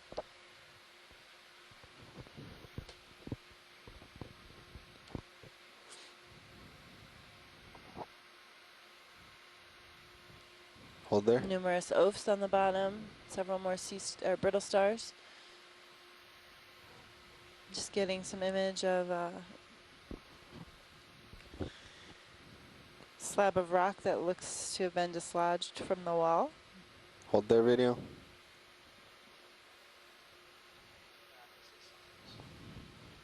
Hold there. Numerous oafs on the bottom, several more brittle stars. Just getting some image of slab of rock that looks to have been dislodged from the wall. Hold there, video.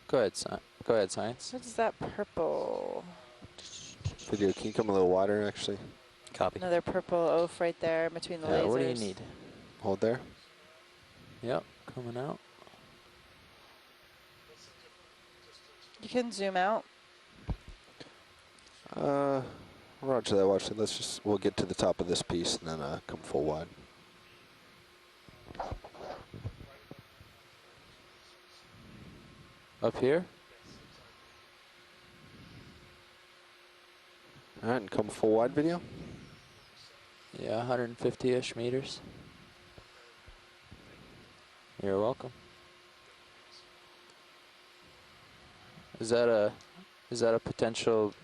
Go ahead, science. What is that purple? Video, can you come a little wider, actually? Copy. Another purple oaf right there between the lasers. What do you need? Hold there. Yep, coming out. You can zoom out. Roger that, watch it. We'll get to the top of this piece and then come full wide. Up here? All right, and come full wide, video. Yeah, 150-ish meters. You're welcome. Is that a potential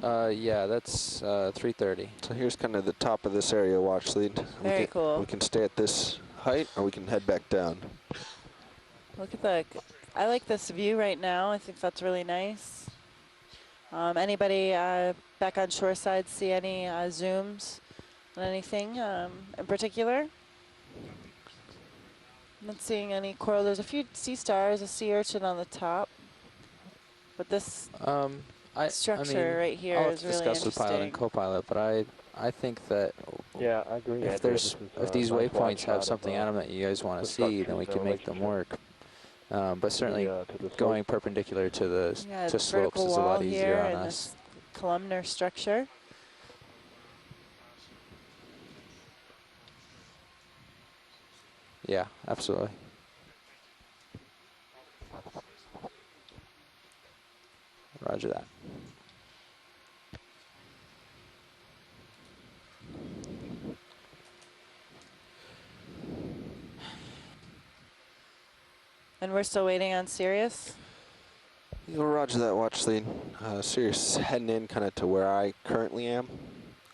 Yeah, that's 330. So here's kind of the top of this area watch lead. Very cool. We can stay at this height, or we can head back down. Look at the, I like this view right now. I think that's really nice. Anybody back on shoreside see any zooms on anything in particular? I'm not seeing any coral. There's a few sea stars, a sea urchin on the top. But this structure right here I'll have is to really discuss with pilot and interesting. co-pilot, but I think that Yeah, I agree. if these waypoints have something on them that you guys want to see, then we can make them work. But certainly going perpendicular to the to slopes is a lot easier on us. This columnar structure. Yeah, absolutely. Roger that. And we're still waiting on Sirius? You'll roger that watch lead. Sirius heading in kind of to where I currently am.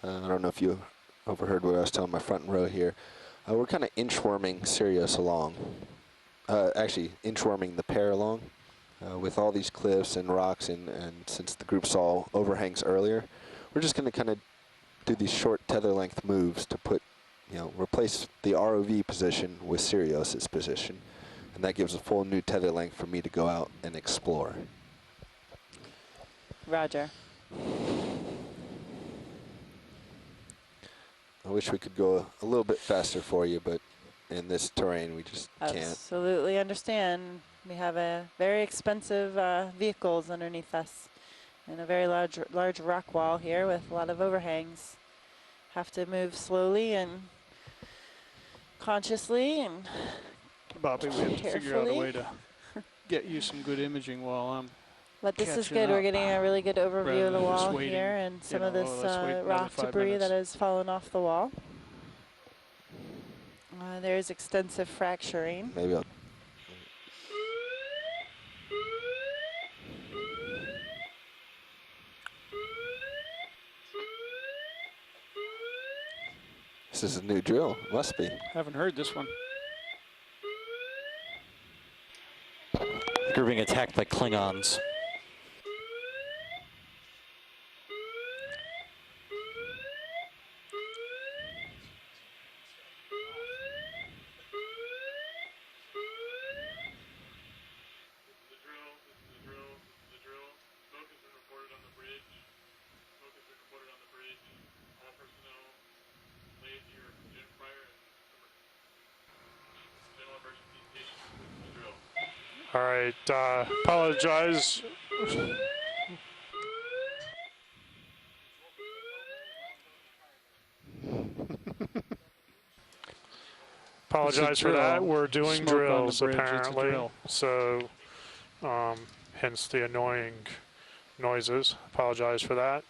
I don't know if you overheard what I was telling my front row here. We're kind of inchworming Sirius along. Actually, inchworming the pair along with all these cliffs and rocks, and since the group saw overhangs earlier, we're just going to kind of do these short tether length moves to put, replace the ROV position with Sirius's position. And that gives a full new tether length for me to go out and explore. Roger. I wish we could go a little bit faster for you, but in this terrain, we just can't. Absolutely understand. We have a very expensive vehicles underneath us and a very large rock wall here with a lot of overhangs. Have to move slowly and consciously and Bobby, we have to figure out a carefully. way to get you some good imaging while I'm But this is catching good. We're up, getting a really good overview rather of the than just wall waiting, here and some of this let's wait another rock 5 debris minutes. that has fallen off the wall. There's extensive fracturing. Maybe I'll. This is a new drill. Must be. Haven't heard this one. You're being attacked by Klingons. All right, apologize. Apologize for that. We're doing Smoke on the drills bridge, it's a apparently, drill. so hence the annoying noises. Apologize for that.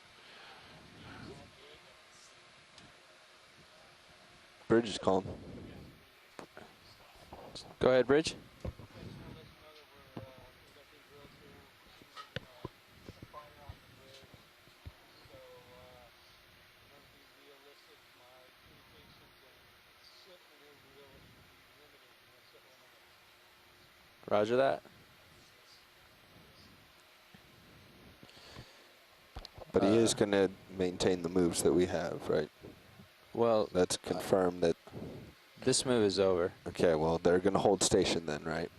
Bridge is calm. Go ahead, Bridge. Roger that. But he is going to maintain the moves that we have, right? Well, that's confirmed that. This move is over. Okay, well, they're going to hold station then, right?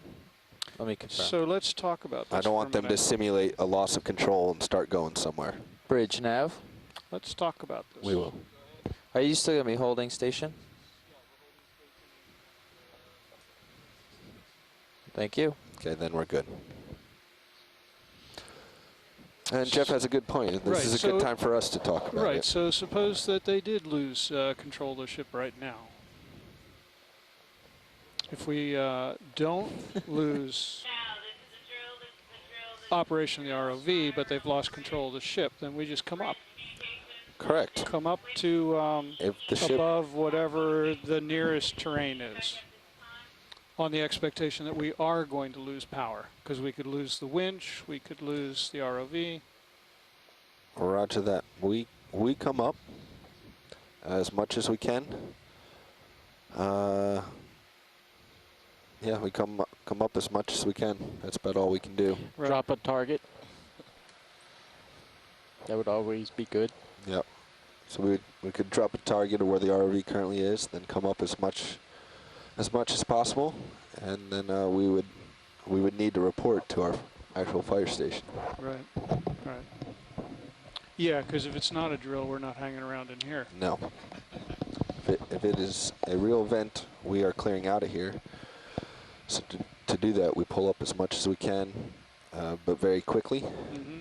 Let me confirm. So let's talk about this. I don't want them to simulate a loss of control and start going somewhere. Bridge nav. Let's talk about this. We will. Are you still going to be holding station? Thank you. Okay, then we're good. And Jeff has a good point. This is a good time for us to talk about it. Right, so suppose that they did lose control of the ship right now. If we don't lose operation of the ROV, but they've lost control of the ship, then we just come up. Correct. Come up to if the ship above whatever the nearest terrain is, on the expectation that we are going to lose power, because we could lose the winch, we could lose the ROV. Roger that. We come up as much as we can. Yeah, we come up as much as we can. That's about all we can do. Drop a target. That would always be good. Yep. So we could drop a target of where the ROV currently is, then come up as much as possible, and then we would need to report to our actual fire station. Right. Right. Yeah, because if it's not a drill, we're not hanging around in here. No. If it is a real event, we are clearing out of here. So to do that, we pull up as much as we can, but very quickly. Mm-hmm.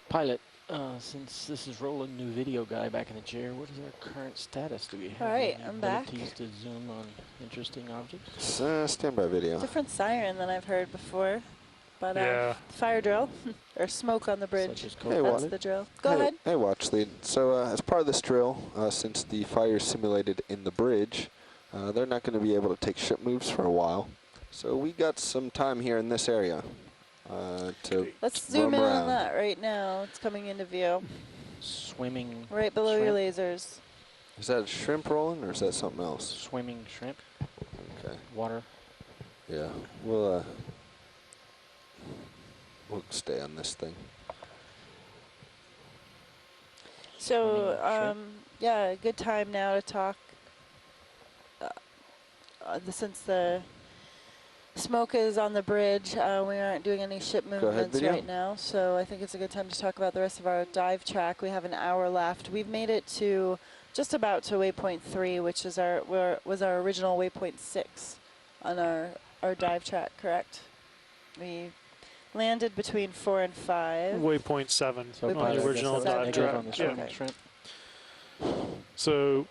Pilot, since this is Roland, new video guy back in the chair, what is our current status? Do we have All right, any I'm back. abilities to zoom on interesting objects? Standby video. Different siren than I've heard before. But Yeah. fire drill or smoke on the bridge. Hey, That's the drill. Go ahead. Hey, watch lead. So as part of this drill, since the fire is simulated in the bridge, they're not going to be able to take ship moves for a while. So we got some time here in this area to Let's zoom in around. on that right now. It's coming into view. Swimming. Right below your lasers. Is that a shrimp rolling or is that something else? Swimming shrimp. Okay. Water. Yeah, we'll stay on this thing. So, yeah, good time now to talk. Since the smoke is on the bridge, we aren't doing any ship movements right now, so I think it's a good time to talk about the rest of our dive track. We have an hour left. We've made it to just about to waypoint 3, which is was our original waypoint 6 on our dive track, correct? We landed between 4 and 5. Waypoint 7. So on the original dive track. On the swimming shrimp. So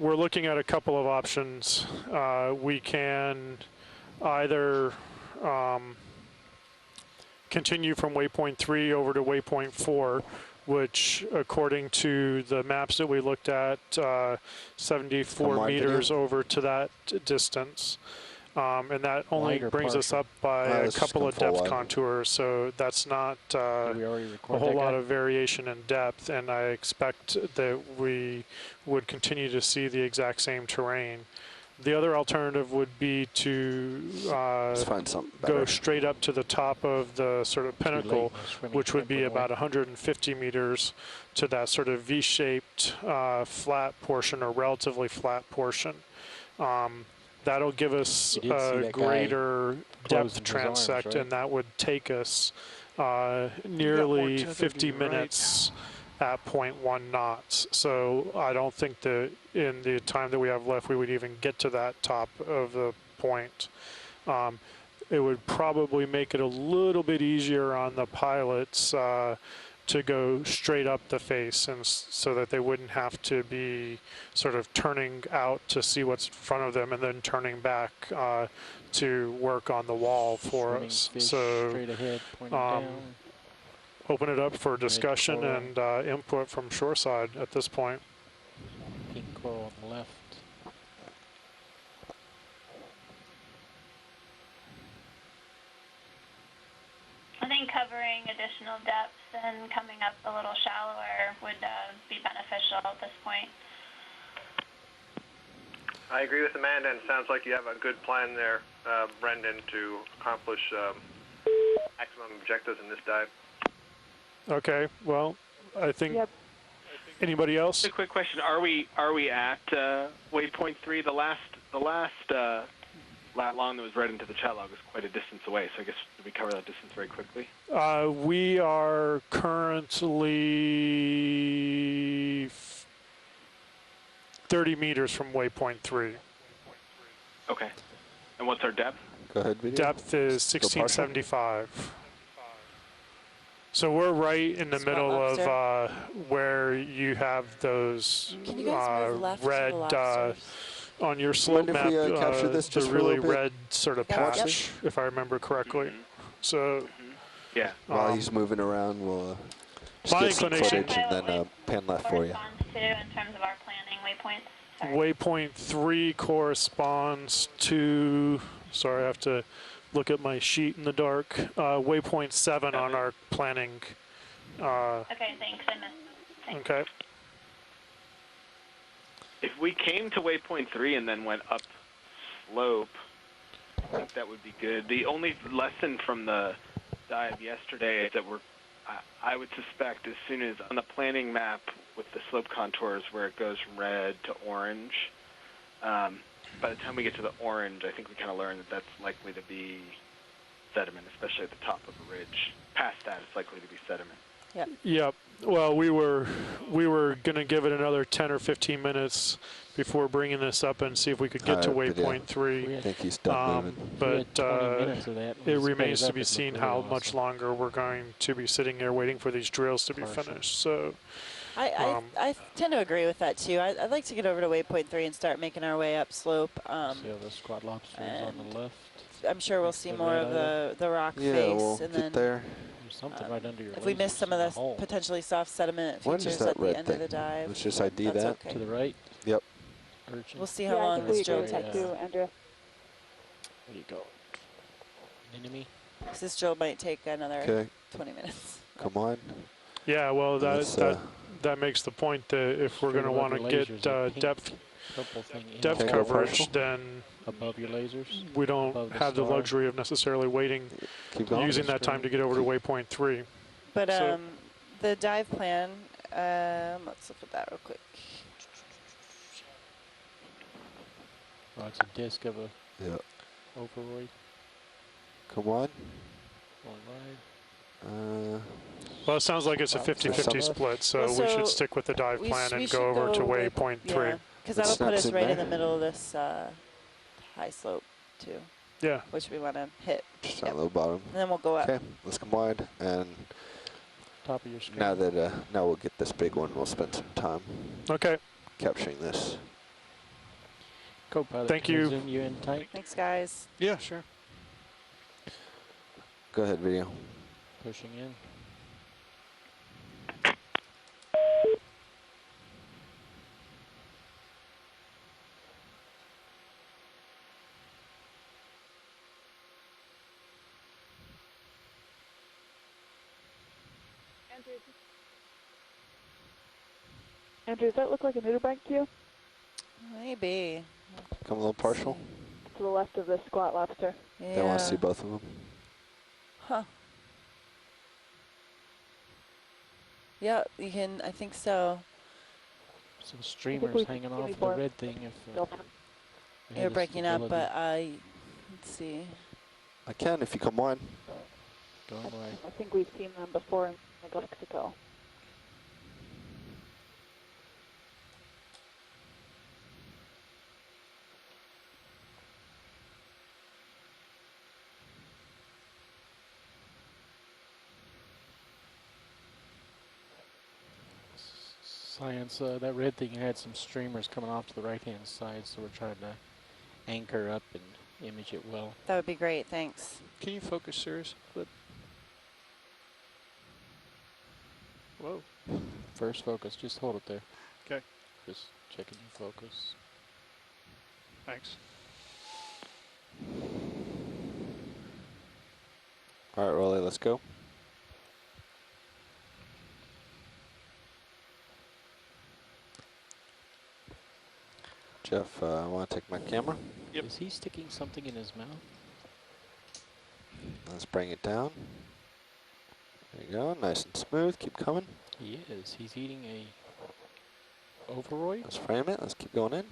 we're looking at a couple of options. We can either continue from waypoint 3 over to waypoint 4, which according to the maps that we looked at, 74 meters over to that distance. And that only brings us up by a couple of depth contours, so that's not a whole lot of variation in depth, and I expect that we would continue to see the exact same terrain. The other alternative would be to go straight up to the top of the sort of pinnacle, which would be about 150 meters to that sort of V-shaped flat portion or relatively flat portion. That'll give us a greater depth transect, right? And that would take us nearly 50 minutes at 0.1 knots. So I don't think that in the time that we have left, we would even get to that top of the point. It would probably make it a little bit easier on the pilots to go straight up the face, and so that they wouldn't have to be sort of turning out to see what's in front of them and then turning back to work on the wall for us. So open it up for discussion and input from shoreside at this point. Pink coral on the left. I think covering additional depths and coming up a little shallower would be beneficial at this point. I agree with Amanda, and it sounds like you have a good plan there, Brendan, to accomplish maximum objectives in this dive. Okay, well, I think. Anybody else? Just a quick question: Are we at waypoint 3? The last lat long that was read into the chat log was quite a distance away, so I guess did we cover that distance very quickly? We are currently 30 meters from waypoint 3. Okay. And what's our depth? Go ahead, video. Depth is 1675. So we're right in the middle of where you have those red on your slope map, the really red sort of patch, if I remember correctly. So yeah, while he's moving around, we'll just get some footage and then pan left for you. In terms of our planning waypoints. Waypoint 3 corresponds to, sorry, I have to look at my sheet in the dark. Waypoint 7 on our planning. Okay, thanks. I missed. Thanks. Okay. If we came to waypoint 3 and then went up slope, I think that would be good. The only lesson from the dive yesterday is that I would suspect as soon as on the planning map with the slope contours where it goes from red to orange, by the time we get to the orange, I think we kind of learn that that's likely to be sediment, especially at the top of a ridge. Past that, it's likely to be sediment. Yep. Yep. Well, we were going to give it another 10 or 15 minutes before bringing this up and see if we could get to waypoint 3. I think he's done moving. But it remains to be seen how much longer we're going to be sitting here waiting for these drills to be finished. So I tend to agree with that too. I'd like to get over to waypoint 3 and start making our way up slope. See how the squat lobster is on the left. I'm sure we'll see more of the rock face. We'll and get then there. There's something right under your if we miss some of the potentially soft sediment features at the end of the dive, let's just ID that. Okay. To the right. Yep. We'll see how long this drill takes. Andrea. There you go. Enemy. This drill might take another 20 minutes. Come on. Yeah, well, that makes the point that if we're going to want to get depth coverage, then above your lasers, we don't have the luxury of necessarily waiting, using that time to get over to waypoint 3. But the dive plan, let's look at that real quick. Oh, it's a disc of a overroid. Come on. Well, it sounds like it's a 50-50 split, so we should stick with the dive plan and go over to waypoint 3. Because that'll put us right in the middle of this high slope, too. Yeah. Which we want to hit. Just on the bottom. And then we'll go up. Okay, let's come wide. And top of your screen. now that now we'll get this big one, we'll spend some time. Okay. Capturing this. Co-pilot, thank you. Zoom you in tight. Thanks, guys. Yeah, sure. Go ahead, video. Pushing in. Andrew, does that look like a neuter bank to you? Maybe. Come a little partial. To the left of the squat lobster. Yeah. They want to see both of them. Huh. Yeah, you can, I think so. Some streamers hanging off the red thing. If you're breaking up, but let's see. I can if you come on. Going right. I think we've seen them before in the Gulf of Mexico. Science, that red thing had some streamers coming off to the right-hand side, so we're trying to anchor up and image it well. That would be great, thanks. Can you focus, Sirius? Whoa. First focus, just hold it there. Okay. Just checking your focus. Thanks. All right, Rolly, let's go. Jeff, want to take my camera? Yep. Is he sticking something in his mouth? Let's bring it down. There you go, nice and smooth. Keep coming. He is. He's eating a overroid. Let's frame it. Let's keep going in.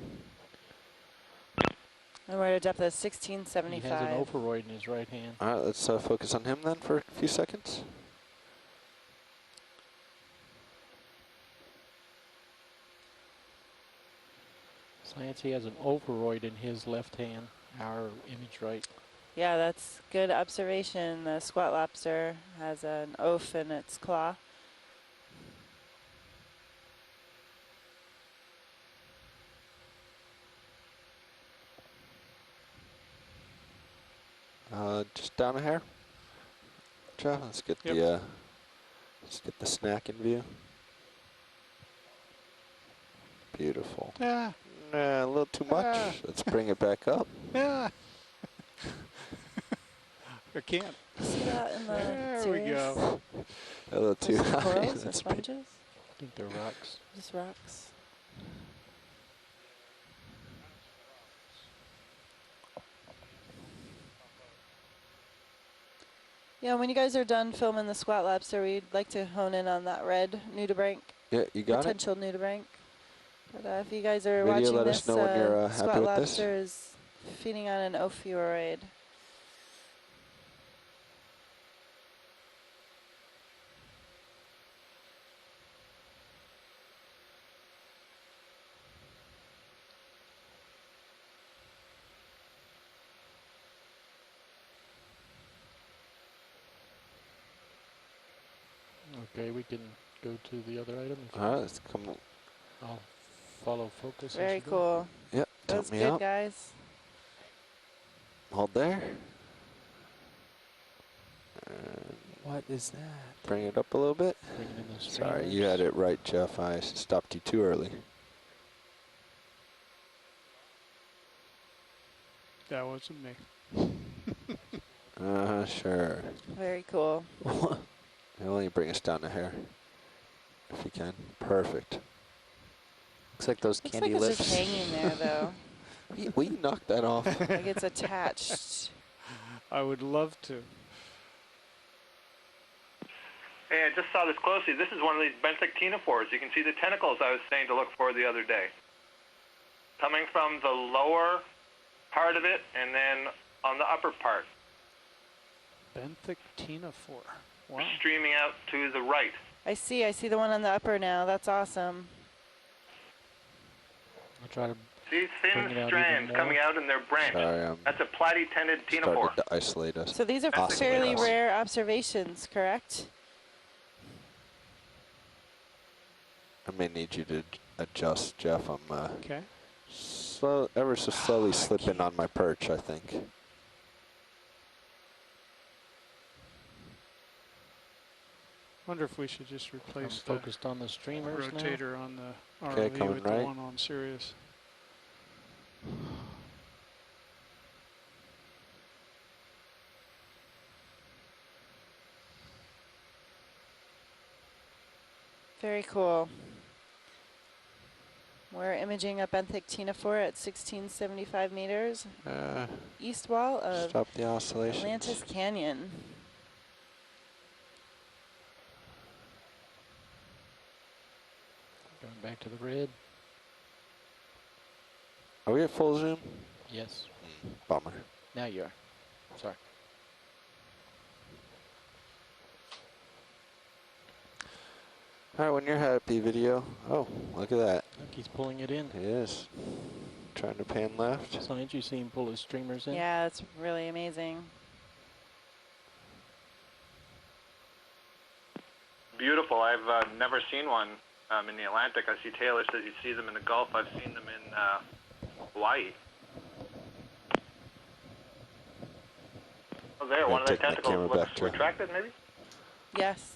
And we're at a depth of 1675. He has an overroid in his right hand. All right, let's focus on him then for a few seconds. Science, he has an overroid in his left hand, our image right. Yeah, that's good observation. The squat lobster has an oaf in its claw. Just down a hair. Jeff, let's get the snack in view. Beautiful. Yeah. A little too much. Let's bring it back up. I can't. See that in the There we series? go. A little too Those high. corals or Let's sponges? I think they're rocks. Just rocks. Yeah, when you guys are done filming the squat lobster, we'd like to hone in on that red nudibranch. Yeah, you got potential nudibranch. But if you guys are Video, watching let this, us know when you're happy squat with this. lobster is feeding on an ophiuroid. Okay, we can go to the other item. All right, let's come. I'll follow focus. as Very you go. cool. Yep, That tilt was me good, up. guys. Hold there. And What is that? bring it up a little bit. Bring it in the Sorry, you had it right, Jeff. I stopped you too early. That wasn't me. Sure. Very cool. Only bring us down a hair, if you can. Perfect. Looks like those Looks candy like it's lips. just hanging there, though. Will you knock that off? Like it's attached. I would love to. Hey, I just saw this closely. This is one of these benthic ctenophores. You can see the tentacles I was saying to look for the other day. Coming from the lower part of it and then on the upper part. Benthic ctenophore. Wow. Streaming out to the right. I see the one on the upper now. That's awesome. I'll try to See bring it thin out strands even more. coming out in their branch. Sorry, That's a platy-tended ctenophore. started to isolate us. So these are That's fairly awesome. rare observations, correct? I may need you to adjust, Jeff. I'm Okay. ever so slowly slipping on my perch, I think. Wonder if we should just replace I'm the focused on the streamers now. rotator on the Okay, ROV coming with the right. one on Sirius. Very cool. We're imaging a benthic ctenophore at 1675 meters, east wall of Stop the oscillations. Atlantis Canyon. Going back to the red. Are we at full zoom? Yes. Bummer. Now you are. Sorry. All right, when you're happy, video. Oh, look at that. Look, he's pulling it in. He is. Trying to pan left. Science, you see him pull his streamers in? Yeah, it's really amazing. Beautiful. I've never seen one in the Atlantic. I see Taylor says you see them in the Gulf. I've seen them in Hawaii. Oh, there. I'm One of the taking the camera tentacles back looks to- retracted, maybe? Yes.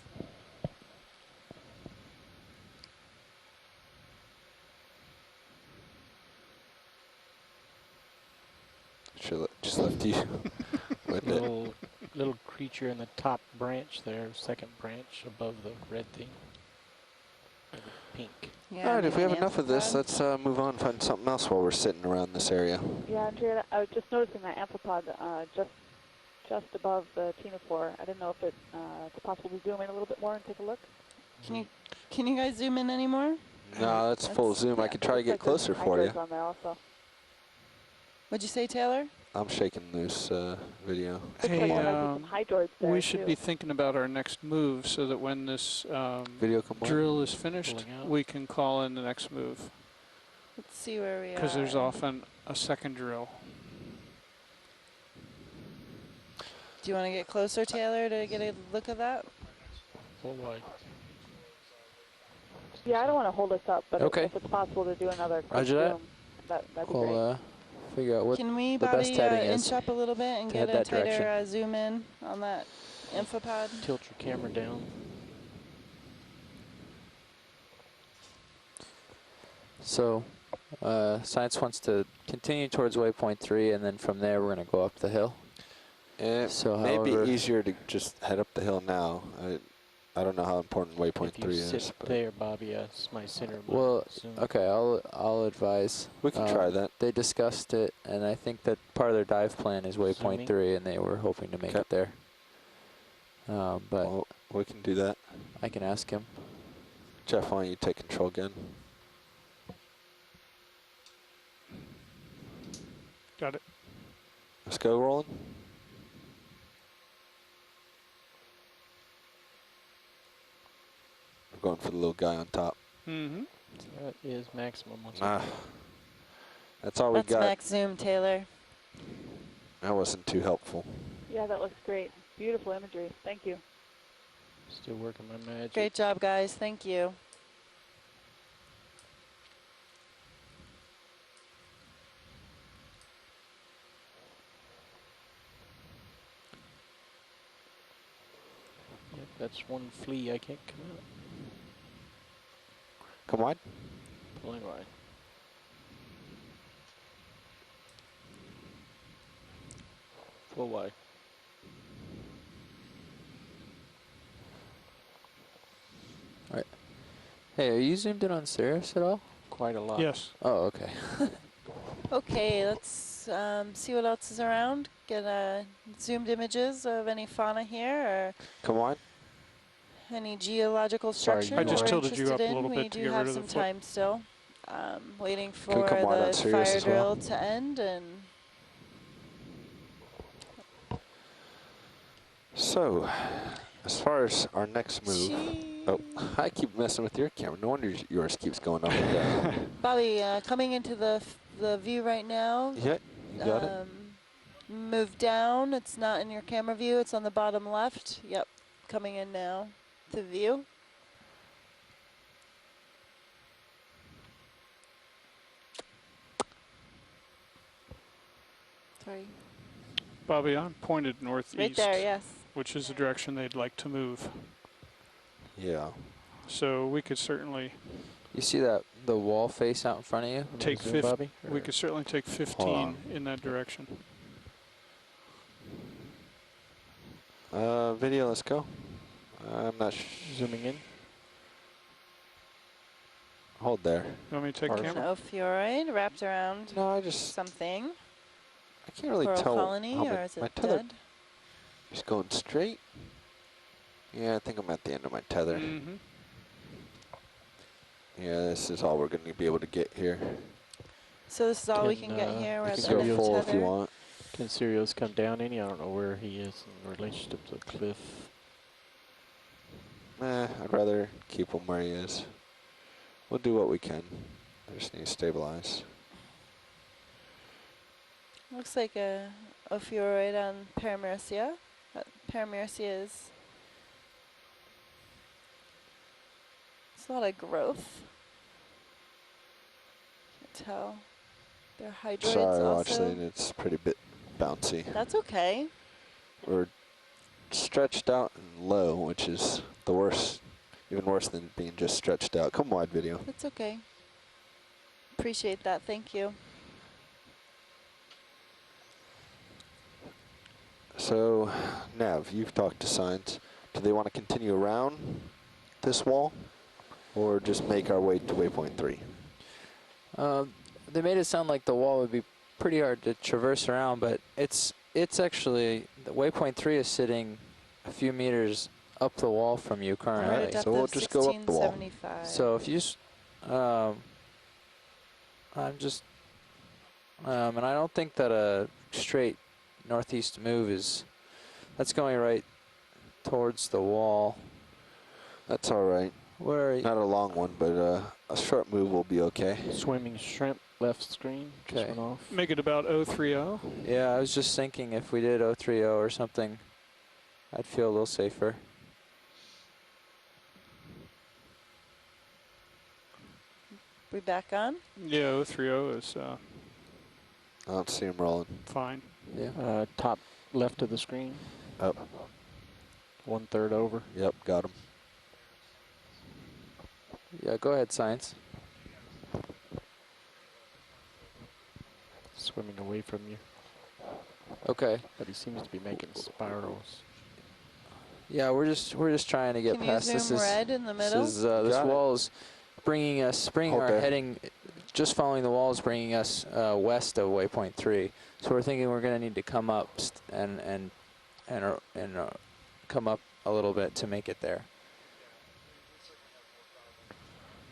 Should just left you with it. Little creature in the top branch there, second branch above the red thing. Pink. Yeah, All right, if we have maybe enough of this, amphipod. let's move on and find something else while we're sitting around this area. Yeah, Andrea, I was just noticing that amphipod just above the ctenophore. I didn't know if it's possible to zoom in a little bit more and take a look. Can you guys zoom in anymore? No, that's full zoom. I could try to get closer for you. Hydroids on there also. What'd you say, Taylor? I'm shaking loose video. Hey, some hydroids there we should too. be thinking about our next move so that when this Video come on. drill is finished, Pulling out. we can call in the next move. Let's see where we are. Because there's often a second drill. Do you want to get closer, Taylor, to get a look at that? Full wide. Yeah, I don't want to hold us up, but Okay. if it's possible to do another quick Roger that. zoom, that'd be great. We'll figure out what Can we, the best Bobby, heading is. inch up a little bit and to get head a that tighter direction. zoom in on that amphipod? Tilt your camera down. So, Science wants to continue towards waypoint 3, and then from there we're going to go up the hill. So maybe easier to just head up the hill now. I don't know how important waypoint 3 is. Sit there, Bobby, as my center. Well, okay, I'll advise. We can try that. They discussed it, and I think that part of their dive plan is waypoint 3, and they were hoping to make it there. But well, we can do that. I can ask him. Jeff, why don't you take control again? Got it. Let's go, Roland. We're going for the little guy on top. Mm-hmm. That is maximum. That's all we got. That's max zoom, Taylor. That wasn't too helpful. Yeah, that looks great. Beautiful imagery. Thank you. Still working my magic. Great job, guys. Thank you. Yep, that's one flea. I can't come out. Come wide. Pulling wide. Full wide. All right. Hey, are you zoomed in on Sirius at all? Quite a lot. Yes. Oh, okay. Okay, let's see what else is around. Get zoomed images of any fauna here, or come on. Any geological structures. I just tilted you up a in. little We bit to do get have rid of some the foot. time still. Waiting for Can we come wide on the Sirius fire as well? drill to end and. So, as far as our next move, oh, I keep messing with your camera. No wonder yours keeps going up and down. Bobby, coming into the view right now. Yeah, you got it. Move down. It's not in your camera view. It's on the bottom left. Yep, coming in now to view. Sorry. Bobby, I'm pointed northeast. Right there, yes. Which is the direction they'd like to move. Yeah. So we could certainly You see that the wall face out in front of you? take Zoom, Bobby? we could certainly take 15 in that direction. Video, let's go. I'm not zooming in. Hold there. You want me to take camera? No fluoride wrapped around something. I can't really Coral tell. colony, how or is my it tether dead? is going straight. Yeah, I think I'm at the end of my tether. Mm-hmm. Yeah, this is all we're going to be able to get here. So this is all we can get here. We're You at can the go full if you tether. want. Can Sirius come down any? I don't know where he is in relationship to the cliff. I'd rather keep him where he is. We'll do what we can. I just need to stabilize. Looks like a ophiuroid on Paramecia. Paramecia is. It's a lot of growth. Can't tell. They're hydroids Sorry, also. Watchling, it's pretty bit bouncy. That's okay. We're stretched out and low, which is the worst, even worse than being just stretched out. Come wide, video. That's okay. Appreciate that. Thank you. So, Nav, you've talked to Science. Do they want to continue around this wall, or just make our way to waypoint 3? They made it sound like the wall would be pretty hard to traverse around, but it's actually, the waypoint 3 is sitting a few meters up the wall from you currently. So we'll just go up the wall. So if you just, I'm just, and I don't think that a straight northeast move that's going right towards the wall. That's all right. Where are you? Not a long one, but a short move will be okay. Swimming shrimp left screen. Just went off. Make it about 030. Yeah, I was just thinking if we did 030 or something, I'd feel a little safer. We back on? Yeah, 030 is I don't see him rolling. fine. Yeah. Top left of the screen. Up. 1/3 over. Yep, got him. Yeah, go ahead, Science. swimming away from you. Okay. But he seems to be making spirals. Yeah, we're just trying to get Can past you this. zoom red in the middle? This wall is bringing our heading, just following the wall is bringing us west of waypoint 3. So we're thinking we're going to need to come up and come up a little bit to make it there.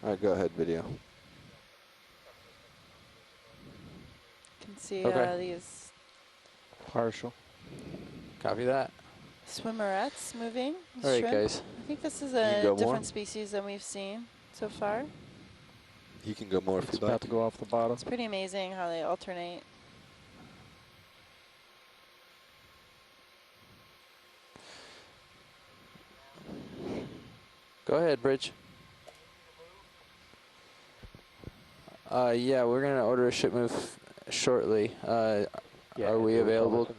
All right, go ahead, video. Can see these partial. Copy that. Swimmerettes moving. All right, shrimp. guys. I think this is You a can go different more? species than we've seen so far. You can go more if It's you'd about like. to go off the bottom. It's pretty amazing how they alternate. Go ahead, Bridge. Yeah, we're gonna order a ship move shortly. Yeah, are we it was available? almost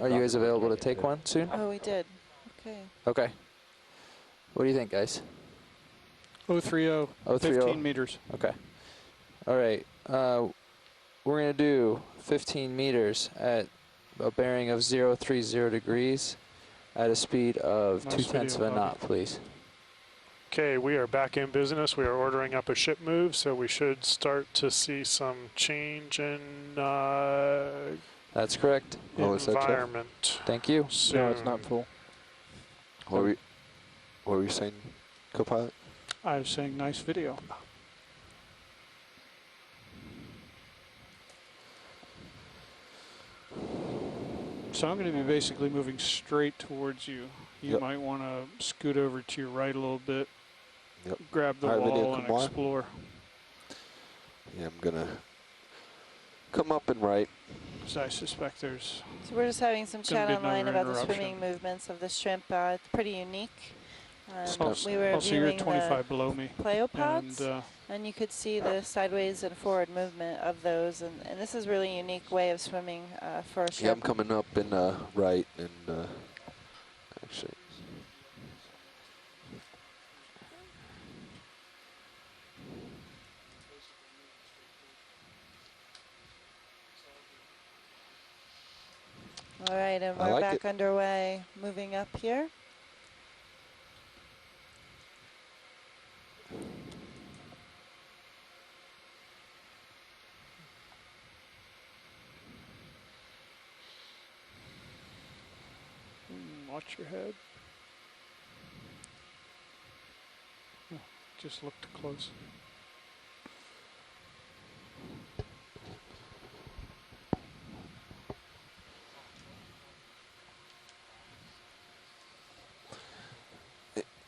in, Are you guys Dr. available to Canyon, take too. one soon? Oh, we did. Okay. Okay. What do you think, guys? 030, 15 meters. Okay. All right. We're going to do 15 meters at a bearing of 030 degrees at a speed of Nice 2/10 of video, a knot, please. Okay, we are back in business. We are ordering up a ship move, so we should start to see some change in That's correct. What was that, Jeff? environment. Thank you. No, it's not full. What were you saying, co-pilot? I was saying nice video. So I'm going to be basically moving straight towards you. You Yep. might want to scoot over to your right a little bit, Yep. grab the All right, video, wall and come on. explore. Yeah, I'm gonna come up and right. Because I suspect there's So we're just having some Gonna chat be online another about the interruption. swimming movements of the shrimp. It's pretty unique. Also, We were also you're viewing 25 below me. pleopods, and you could see the sideways and forward movement of those. And this is really a unique way of swimming for a Yeah, I'm shrimp. coming up and right and actually. All right, and I we're like back it. underway, moving up here. Watch your head. Oh, just looked close.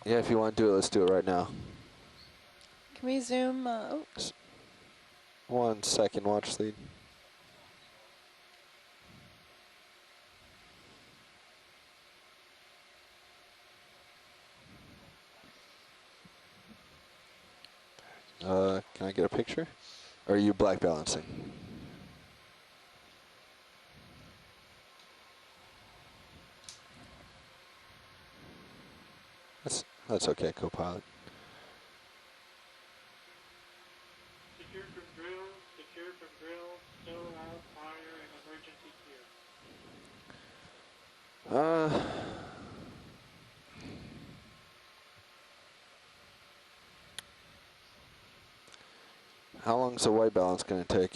Yeah, if you want to do it, let's do it right now. Can we zoom? Oh, 1 second, watch lead. Can I get a picture? Or are you black balancing? That's okay, co-pilot. Secure from drill, secure from drill, stow out, fire, and emergency gear. How long is the white balance going to take?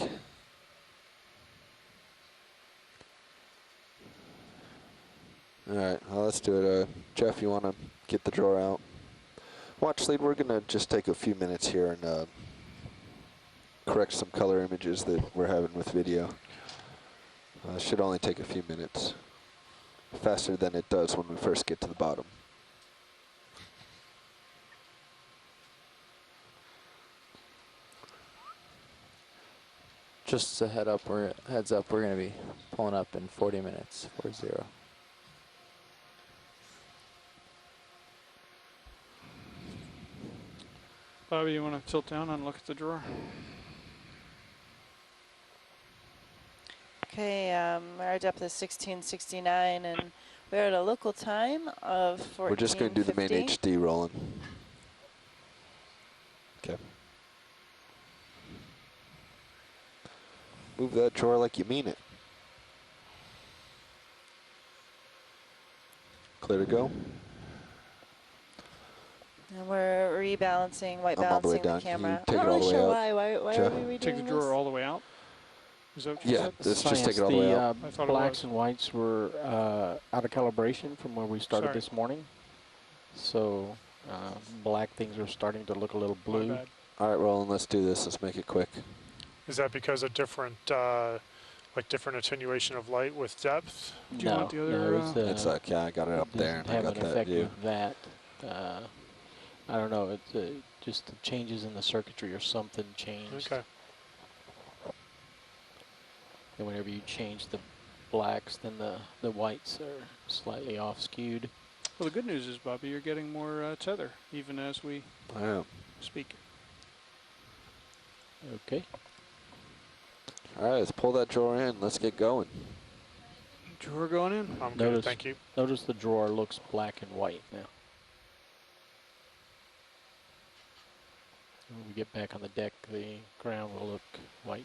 All right, well, let's do it. Jeff, you want to get the drawer out? Watch lead, we're going to just take a few minutes here and correct some color images that we're having with video. Should only take a few minutes. Faster than it does when we first get to the bottom. Just a heads up, we're going to be pulling up in 40 minutes, 40. Bobby, you want to tilt down and look at the drawer? okay. Our depth is 1669, and we're at a local time of 1450. We're just going to do the main HD rolling. Okay. Move that drawer like you mean it. Clear to go. And we're rebalancing, white I'm all the way balancing the down. Can you camera. take I'm it not all really the way sure out, why. Why Jeff? are we redoing Take the this? drawer all the way out? Is that what you Yeah, said? just take it all the way out. I thought it blacks was. and whites were out of calibration from where we started Sorry. this morning. So black things are starting to look a little My blue. bad. All right, Roland, let's do this. Let's make it quick. Is that because of different, like different attenuation of light with depth? Do you want the other? No, It's like, yeah, I got it up there, and I have got an that effect view. with that. I don't know. It's just the changes in the circuitry or something changed. Okay. And whenever you change the blacks, then the whites are slightly off skewed. Well, the good news is, Bobby, you're getting more tether even as we speak. Okay. All right, let's pull that drawer in. Let's get going. Drawer going in? I'm good, Notice, thank you. Notice the drawer looks black and white now. When we get back on the deck, the ground will look white.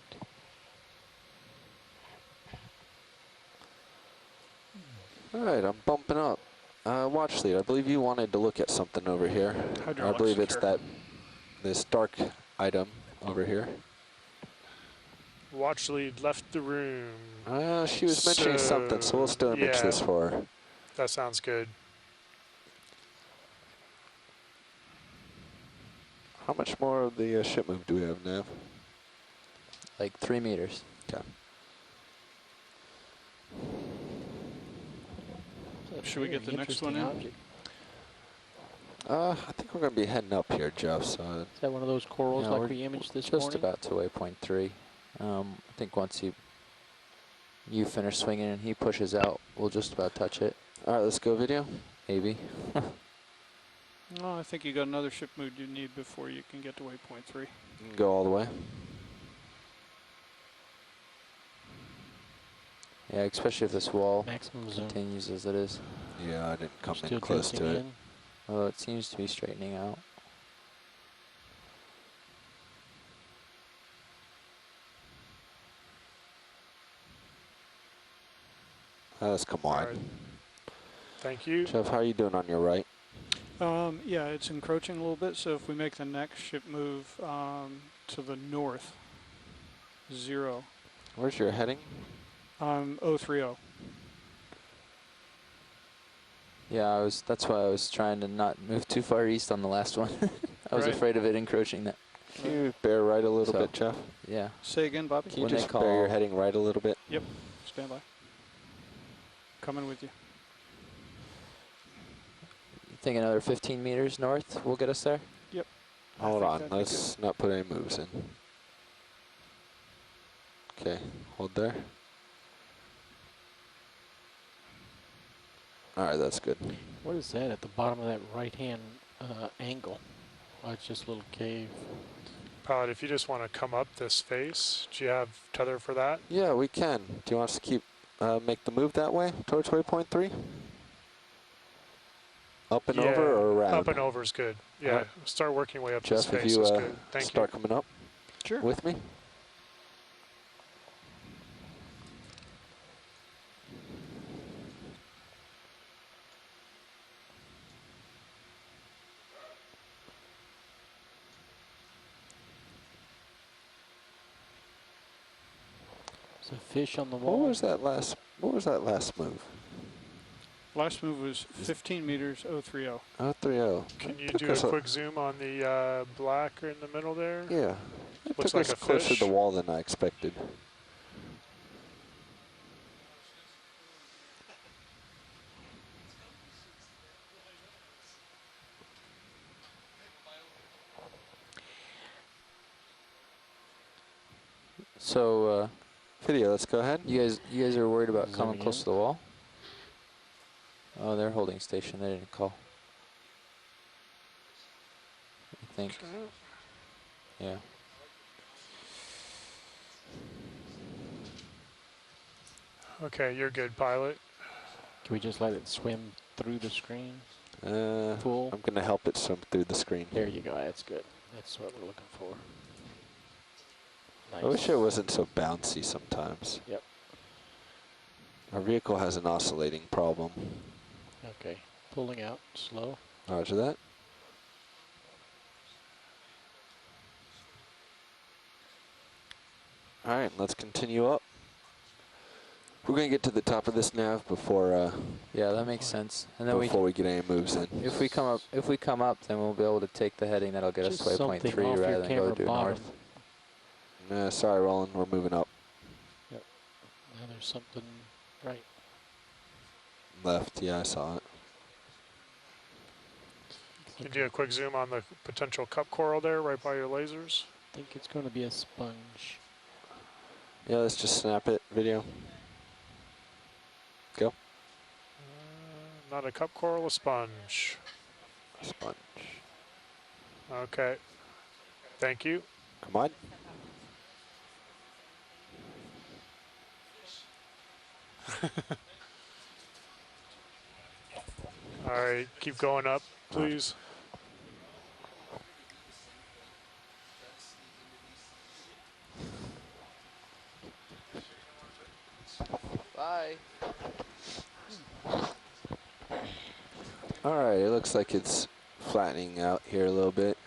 All right, I'm bumping up. Watch lead, I believe you wanted to look at something over here. I believe it's this dark item over here. Watch lead left the room. She was mentioning something, so we'll still image yeah, this for her. That sounds good. How much more of the ship move do we have, Nav? Like 3 meters. Okay. Should we get the next one in? Object. I think we're going to be heading up here, Jeff. So Is that one of those corals Yeah, like we're we imaged this just morning? about to waypoint 3. I think once you finish swinging and he pushes out, we'll just about touch it. All right, let's go video. Maybe. No, I think you got another ship move you need before you can get to waypoint 3. You can go all the way. Yeah, especially if this wall Maximum zoom. continues as it is. Yeah, I didn't come Still in close to tilting it. in. Well, it seems to be straightening out. Let's come wide. Right. Thank you. Jeff, how are you doing on your right? Yeah, it's encroaching a little bit, so if we make the next ship move to the north, 0. Where's your heading? 030. Yeah, that's why I was trying to not move too far east on the last one. I was afraid of it encroaching that. Can you bear right a little bit, Jeff? Yeah. Say again, Bobby? Can you just bear your heading right a little bit? Yep, stand by. Coming with you. You think another 15 meters north will get us there? Yep. Hold on, let's not put any moves in. Okay, hold there. All right, that's good. What is that at the bottom of that right-hand angle? Oh, it's just a little cave. Pilot, if you just want to come up this face, do you have tether for that? Yeah, we can. Do you want us to keep make the move that way towards waypoint 3? Up and over or around? Up and over is good. Yeah, Right. start working way up Jeff, this if face you is good. Thank start you. coming up with me. There's a fish on the wall. What was that last move? Last move was 15 meters, 030. 030. Can you Took do a us quick zoom on the black in the middle there? Yeah. It Looks took like us a closer fish. to the wall than I expected. So, video, let's go ahead. You guys are worried about coming Zooming close in. to the wall? Oh, they're holding station. They didn't call. I think. Yeah. Okay, you're good, pilot. Can we just let it swim through the screen? Full. I'm going to help it swim through the screen. There you go. That's good. That's what we're looking for. I wish it wasn't so bouncy sometimes. Yep. Our vehicle has an oscillating problem. Okay, pulling out, slow. Roger that. All right, let's continue up. We're going to get to the top of this nav before. Yeah, that makes sense. And then before we get any moves in. If we come up, then we'll be able to take the heading that'll get us to waypoint 3 rather than go due north. Sorry, Roland, we're moving up. Yep. Now there's something right. Left, yeah, I saw it. Can you do a quick zoom on the potential cup coral there, right by your lasers? I think it's going to be a sponge. Yeah, let's just snap it, video. Go. Not a cup coral, a sponge. A sponge. Okay. Thank you. Come on. All right, keep going up, please. Bye. All right, it looks like it's flattening out here a little bit.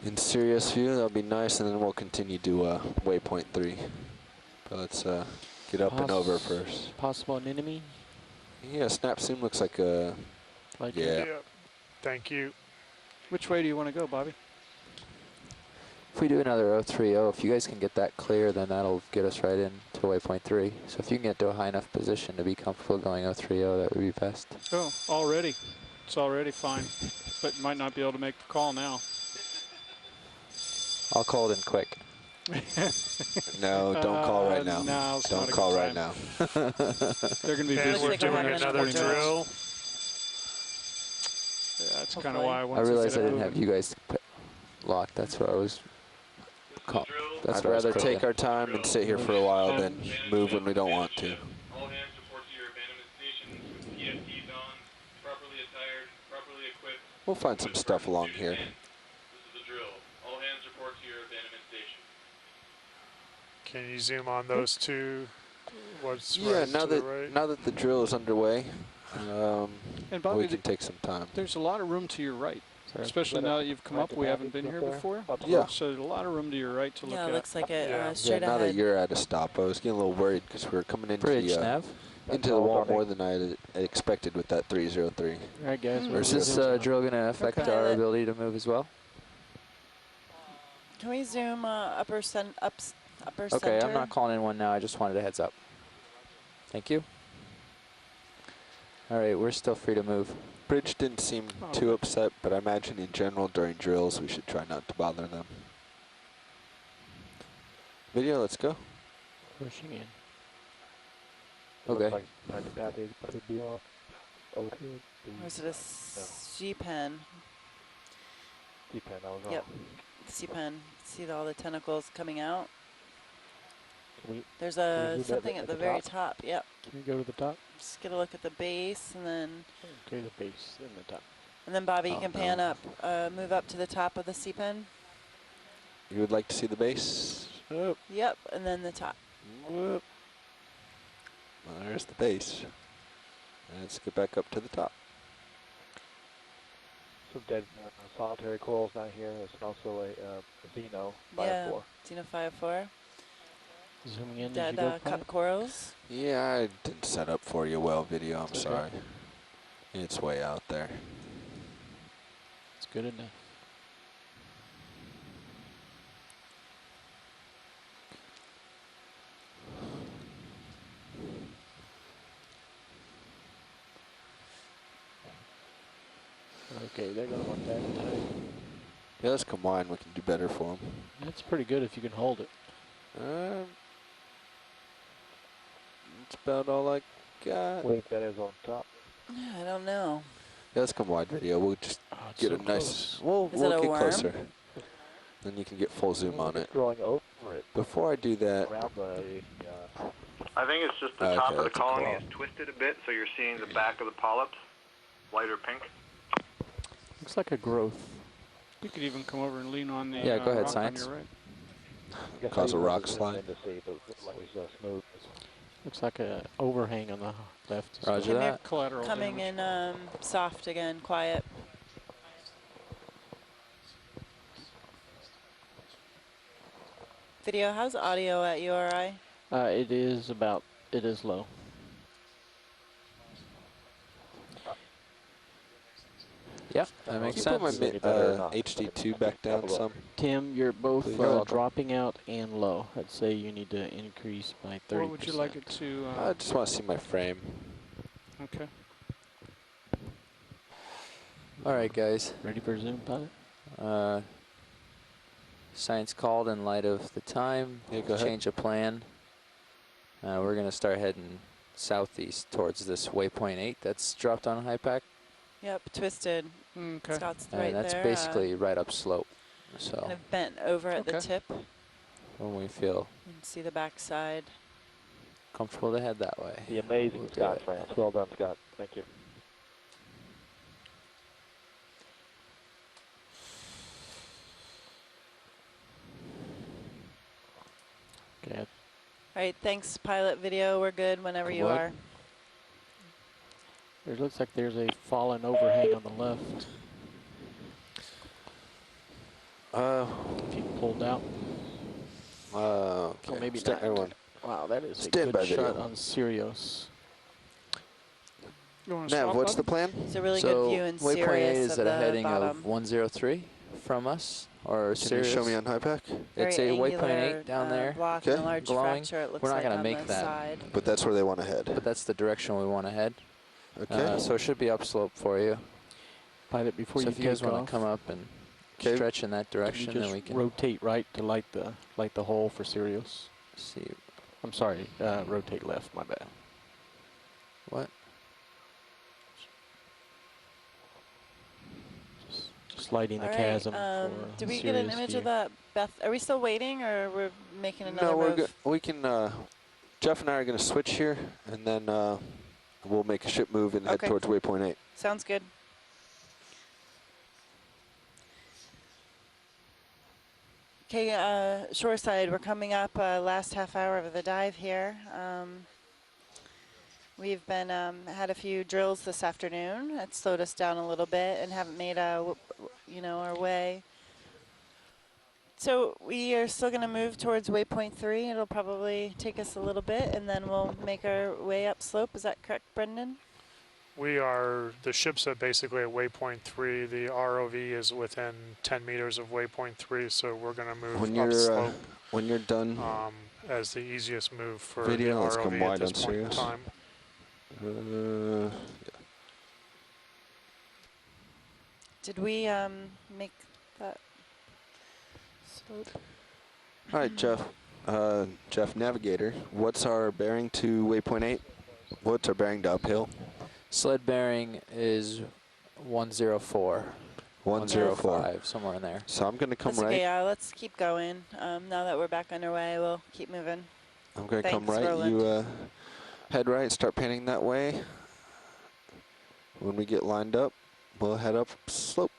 In serious view, that'll be nice, and then we'll continue to waypoint 3. But let's get up and over first. Possible enemy? Yeah, snap zoom looks like a... yeah. Thank you. Which way do you want to go, Bobby? If we do another 030, if you guys can get that clear, then that'll get us right in to waypoint 3. So if you can get to a high enough position to be comfortable going 030, that would be best. Oh, already. It's already fine. But might not be able to make the call now. I'll call it in quick. No, don't call right now. No, it's don't not a call good right time. now. They're going to be And busy. we're doing another drill. Yeah, that's kind of why I I want to realized I get it didn't have moving. you guys locked. That's what I was... I'd rather take our time and sit here for a while than move when we don't want to. All hands report to your abandonment stations with PFDs on, properly attired, properly equipped. We'll find some stuff along here. This is a drill. All hands report to your abandonment station. Can you zoom on those two? What's Yeah, right now to the that right? now that the drill is underway, And Bobby, we can take some time. There's a lot of room to your right. Sorry, Especially now that you've come up, we haven't been here there? before. Yeah. So there's a lot of room to your right to look Yeah, at. it looks like it Yeah, straight now ahead. that you're at a stop, I was getting a little worried because we were coming into Bridge, the nav. into the wall more than I had expected with that 303. All right, guys. Is this drill going to affect Okay. our ability to move as well? Can we zoom upper center? Okay, I'm not calling in one now. I just wanted a heads up. Thank you. All right, we're still free to move. Bridge didn't seem too upset, but I imagine in general during drills we should try not to bother them. Video, let's go. Pushing in. Okay. Looks like the path is going to be off. Or is it a C-pen? D-pen, I was wrong. Yep, C-pen. See all the tentacles coming out? Can we, There's can we zoom something at the very top. Yep. Can we go to the top? Just get a look at the base, and then Okay, the base and the top. Bobby, you Oh, can no. pan up, move up to the top of the C-pen. You would like to see the base? Oh. Yep, and then the top. Whoop. Well, there's the base. Let's get back up to the top. some dead solitary corals down here. There's also a Xeno 504. Yeah, Xeno 504. Zooming in. Dead as you go, cup corals. Yeah, I didn't set up for you well, video. I'm sorry. It's way out there. It's good enough. Okay, they're going to want that tight. Yeah, let's combine. We can do better for them. That's pretty good if you can hold it. That's about all I got. Wait, that is on top. I don't know. Yeah, let's come wide video. We'll just get so a nice. close. We'll Is it a get worm? closer. Then you can get full zoom on it. Growing over it. Before I do that, Around the, I think it's just the Okay, top of the that's a colony claw. is twisted a bit, so you're seeing the back of the polyps, white or pink. Looks like a growth. You could even come over and lean on the Yeah, go ahead, rock Science. on your right. cause a rock slide. Smooth. Looks like a overhang on the left. Roger that. Collateral Coming damage. in soft again, quiet. Video, how's audio at URI? It is low. Yep, that makes Can you sense. put my HD2 back down some? Tim, you're both Please. You're welcome. dropping out and low. I'd say you need to increase by 30%. What would you like it to? I just want to see my frame. Okay. All right, guys. Ready for Zoom, pilot? Science called in light of the time. Yeah, go ahead. Change of plan. We're going to start heading southeast towards this waypoint 8 that's dropped on high pack. Yep, twisted. Okay. Scott's And right that's there. basically right up slope. So Kind of bent over at the tip. when we feel You can see the backside. comfortable to head that way. The amazing We'll do Scott it. France. Well done, Scott. Thank you. Okay. All right, thanks, pilot video. We're good whenever Good you luck. are. There looks like there's a fallen overhang on the left. If you pulled out. Okay. Oh, maybe Stand, not. everyone. Wow, that is Stand a by good shot video. on Sirius. You want Nav, what's the plan? It's a really So good view in waypoint 8 Sirius is of at a the heading bottom. of 103 from us, or Can Sirius. you show me on high pack? It's Very a waypoint angular, 8 down there. block Okay. and a large Glowing. fracture, it looks We're not like gonna on make the that. side. But that's where they want to head. But that's the direction we want to head. Okay. So it should be upslope for you. Pilot, before So you if you guys take want off, to come up and Okay. stretch in that can you direction, then just we can rotate right to light the hole for Sirius? see. I'm sorry, rotate left, my bad. What? Just lighting the All right, chasm did for we get an Sirius image view. of that, Beth? Are we still waiting, or we're making another No, we're move? good. We can. Jeff and I are going to switch here, and then we'll make a ship move and head Okay. towards waypoint 8. Sounds good. Okay, shoreside, we're coming up last half hour of the dive here. We've been had a few drills this afternoon. It slowed us down a little bit and haven't made our way. So we are still going to move towards waypoint 3. It'll probably take us a little bit, and then we'll make our way up slope. Is that correct, Brendan? The ship's at basically at waypoint 3. The ROV is within 10 meters of waypoint 3, so we're going to move When up you're slope when you're done, as the easiest move for video, the let's ROV come at wide this on point in Sirius. time. Did we make that slope? All right, Jeff. Jeff, navigator. What's our bearing to waypoint 8? What's our bearing to uphill? Sled bearing is 104. 104. 105, somewhere in there. So I'm going to come That's right. okay, let's keep going. Now that we're back underway, we'll keep moving. I'm going to come Thanks, right. Roland. You head right, start panning that way. When we get lined up, we'll head up slope.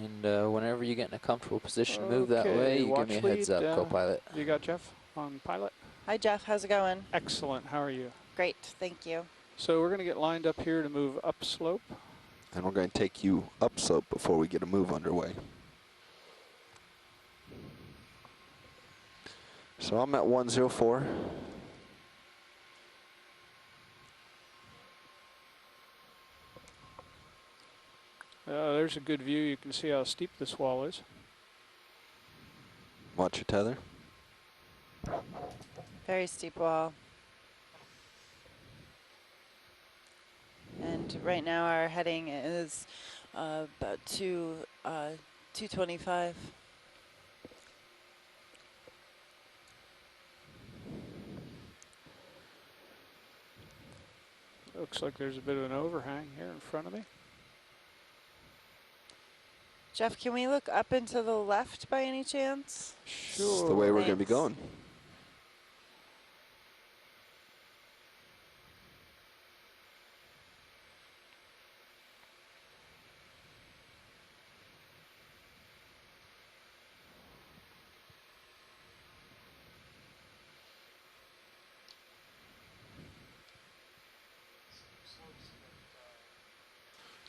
And whenever you get in a comfortable position to move that Okay, way, you give watch me a heads lead, up, co-pilot. You got Jeff on pilot? Hi, Jeff. How's it going? Excellent. How are you? Great. Thank you. So we're going to get lined up here to move up slope. And we're going to take you up slope before we get a move underway. So I'm at 104. There's a good view. You can see how steep this wall is. Watch your tether. Very steep wall. And right now our heading is about 225. Looks like there's a bit of an overhang here in front of me. Jeff, can we look up and to the left by any chance? This is the way we're going to be going.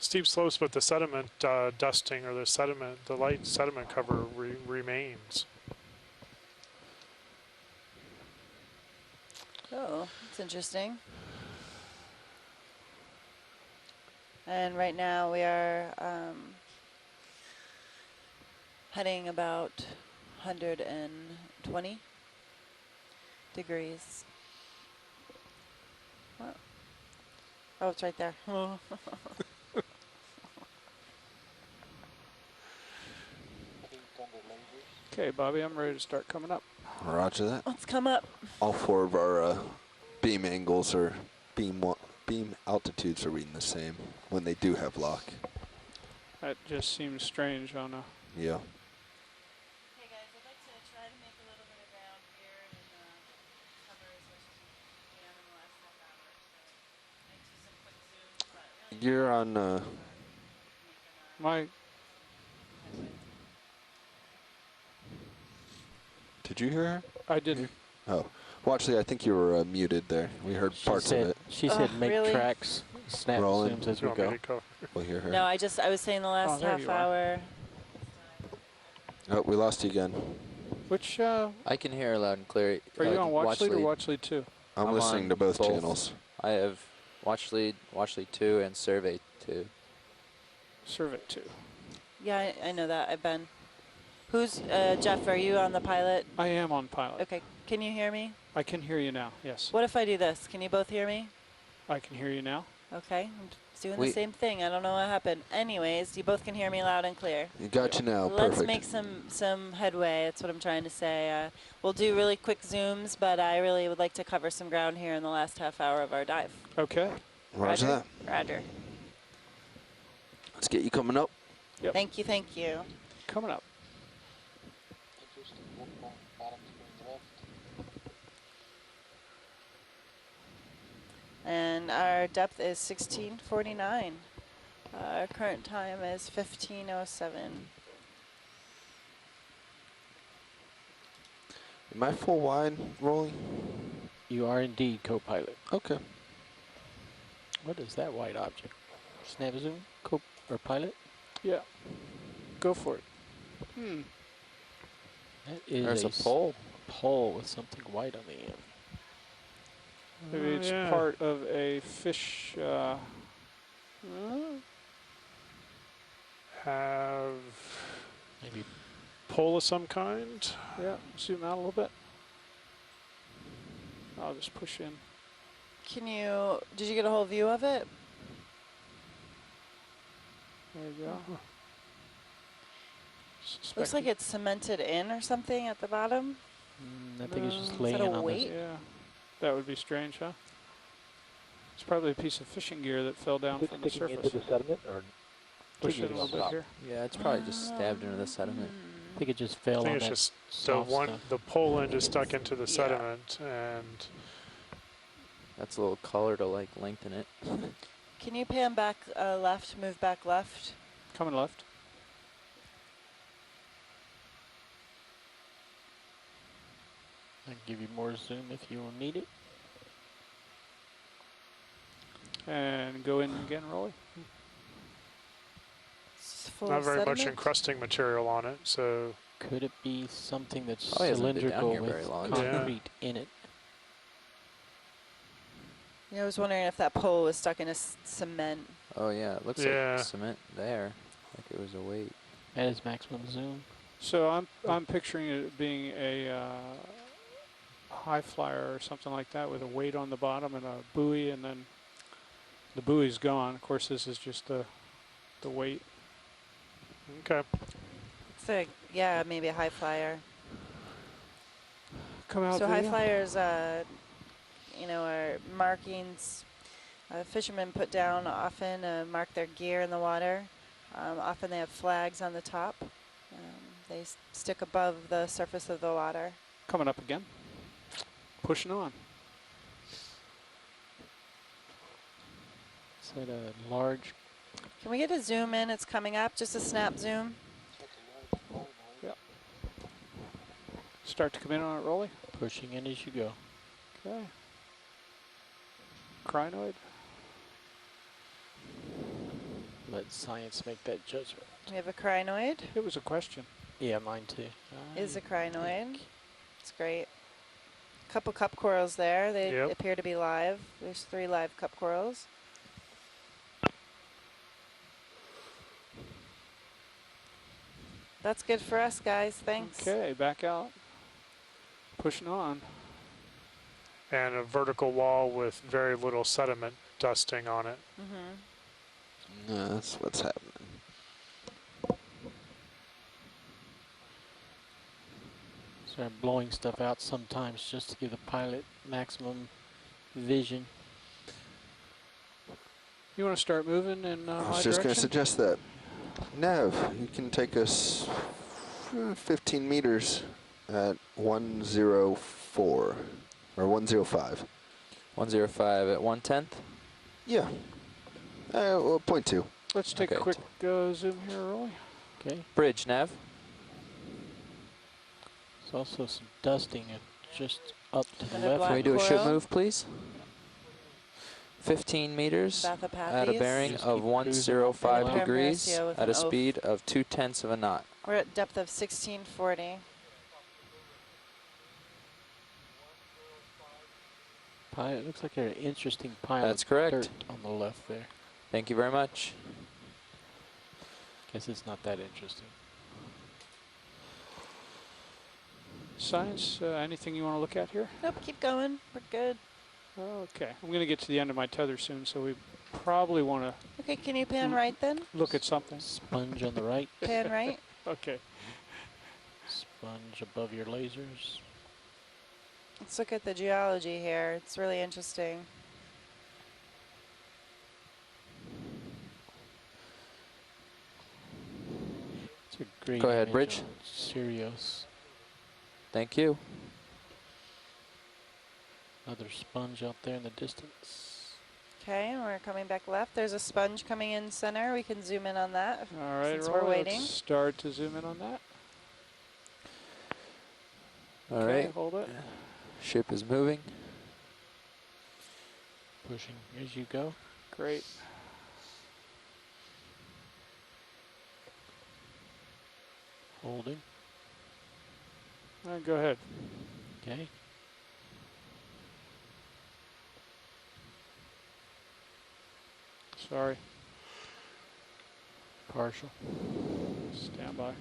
steep slopes, but the sediment dusting or the light sediment cover remains. Oh, that's interesting. And right now we are heading about 120 degrees. What? Oh, it's right there. Oh. Okay, Bobby, I'm ready to start coming up. Roger that. Let's come up. All 4 of our beam angles or beam altitudes are reading the same when they do have lock. That just seems strange on a... Yeah. Hey guys, I'd like to try to make a little bit of ground here and cover as much as we can in the last half hour. So I do some quick zooms, but really You're on. My... Did you hear her? I didn't. Oh. Well, actually, I think you were muted there. We heard parts of it. She said make really? tracks, snap Rolling. zooms as we go. We'll hear her. No, I was saying the last there half you are. hour. Oh, we lost you again. Which, I can hear her loud and clear. are you on watch lead or watch lead 2? I'm listening to both channels. I have watch lead 2, and survey 2. Survey 2. Yeah, I know that. I've been. Who's, Jeff, are you on the pilot? I am on pilot. Okay, can you hear me? I can hear you now, yes. What if I do this? Can you both hear me? I can hear you now. Okay, I'm doing the same thing. I don't know what happened. Anyways, you both can hear me loud and clear. You got you now. Let's Perfect. make some headway. That's what I'm trying to say. We'll do really quick zooms, but I really would like to cover some ground here in the last half hour of our dive. Okay. Roger that. Roger. Let's get you coming up. Yep. Thank you, thank you. Coming up. And our depth is 1649. Our current time is 1507. Am I full wide, rolling? You are indeed co-pilot. Okay. What is that white object? Snap zoom, or pilot? Yeah. Go for it. That is There's a pole. Pole with something white on the end. Maybe it's yeah. part of a fish. Have maybe pole of some kind. Yeah, zoom out a little bit. I'll just push in. Did you get a whole view of it? There you go. Looks like it's cemented in or something at the bottom. I think it's just Is laying that a on weight? Yeah, that would be strange, huh? It's probably a piece of fishing gear that fell down from the surface. Into the sediment, or Push it a little bit here. Yeah, it's probably just stabbed into the sediment. I think it just I fell think on it's that just soft stuff. the pole end is stuck into the sediment, and That's a little color to like lengthen it. Can you pan back left, move back left? Coming left. I can give you more zoom if you will need it. And go in again, Rolly. It's full not of very much sediment? encrusting material on it. So Could it be something that's Oh, he hasn't been down cylindrical here very with long. concrete in it? Yeah, I was wondering if that pole was stuck in a cement. Oh yeah, it looks Yeah. like cement there, like it was a weight. That is maximum zoom. So I'm picturing it being a high flyer or something like that with a weight on the bottom and a buoy, and then the buoy's gone. Of course, this is just the weight. okay. It's like, yeah, maybe a high flyer. Come out. So high video. flyers, are markings fishermen put down often mark their gear in the water. Often they have flags on the top. They stick above the surface of the water. Coming up again. Pushing on. Is that a large? Can we get a zoom in? It's coming up, just a snap zoom. Yep. Start to come in on it, Rolly. Pushing in as you go. Okay. Crinoid. let science make that judgment. We have a crinoid. It was a question. Yeah, mine too. Is a crinoid. It's great. Couple cup corals there. They appear to be live. There's 3 live cup corals. That's good for us, guys. Thanks. Okay, back out. Pushing on. And a vertical wall with very little sediment dusting on it. No, that's what's happening. Start blowing stuff out sometimes just to give the pilot maximum vision. You want to start moving in I my was just going to direction? suggest that. Nav, you can take us 15 meters at 104 or 105. 105 at 1/10? Yeah. Well, 0.2. Let's take a quick zoom here, Roy. Okay. Bridge, Nav. There's also some dusting just up to the Can left. we do a ship move, please? 15 meters at a Bathypathes. bearing Just of keep 105 cruising degrees Mauricio with at an a oaf. speed of 0.2 of a knot. We're at depth of 1640. Pilot, looks like an interesting pile That's of correct. dirt on the left there. Thank you very much. Guess it's not that interesting. Science, anything you want to look at here? Nope, keep going. We're good. Okay, I'm going to get to the end of my tether soon, so we probably want to Okay, can you pan right then? look at something. Sponge on the right. Pan right. Okay. Sponge above your lasers. Let's look at the geology here. It's really interesting. It's a great Go ahead, image Bridge. on Sirius. Thank you. Another sponge out there in the distance. Okay, and we're coming back left. There's a sponge coming in center. We can zoom in on that All right, since Roy, we're waiting. let's start to zoom in on that. All Okay, right. hold it. Ship is moving. Pushing as you go. Great. Holding. All right, go ahead. Okay. Sorry. Partial. Stand by.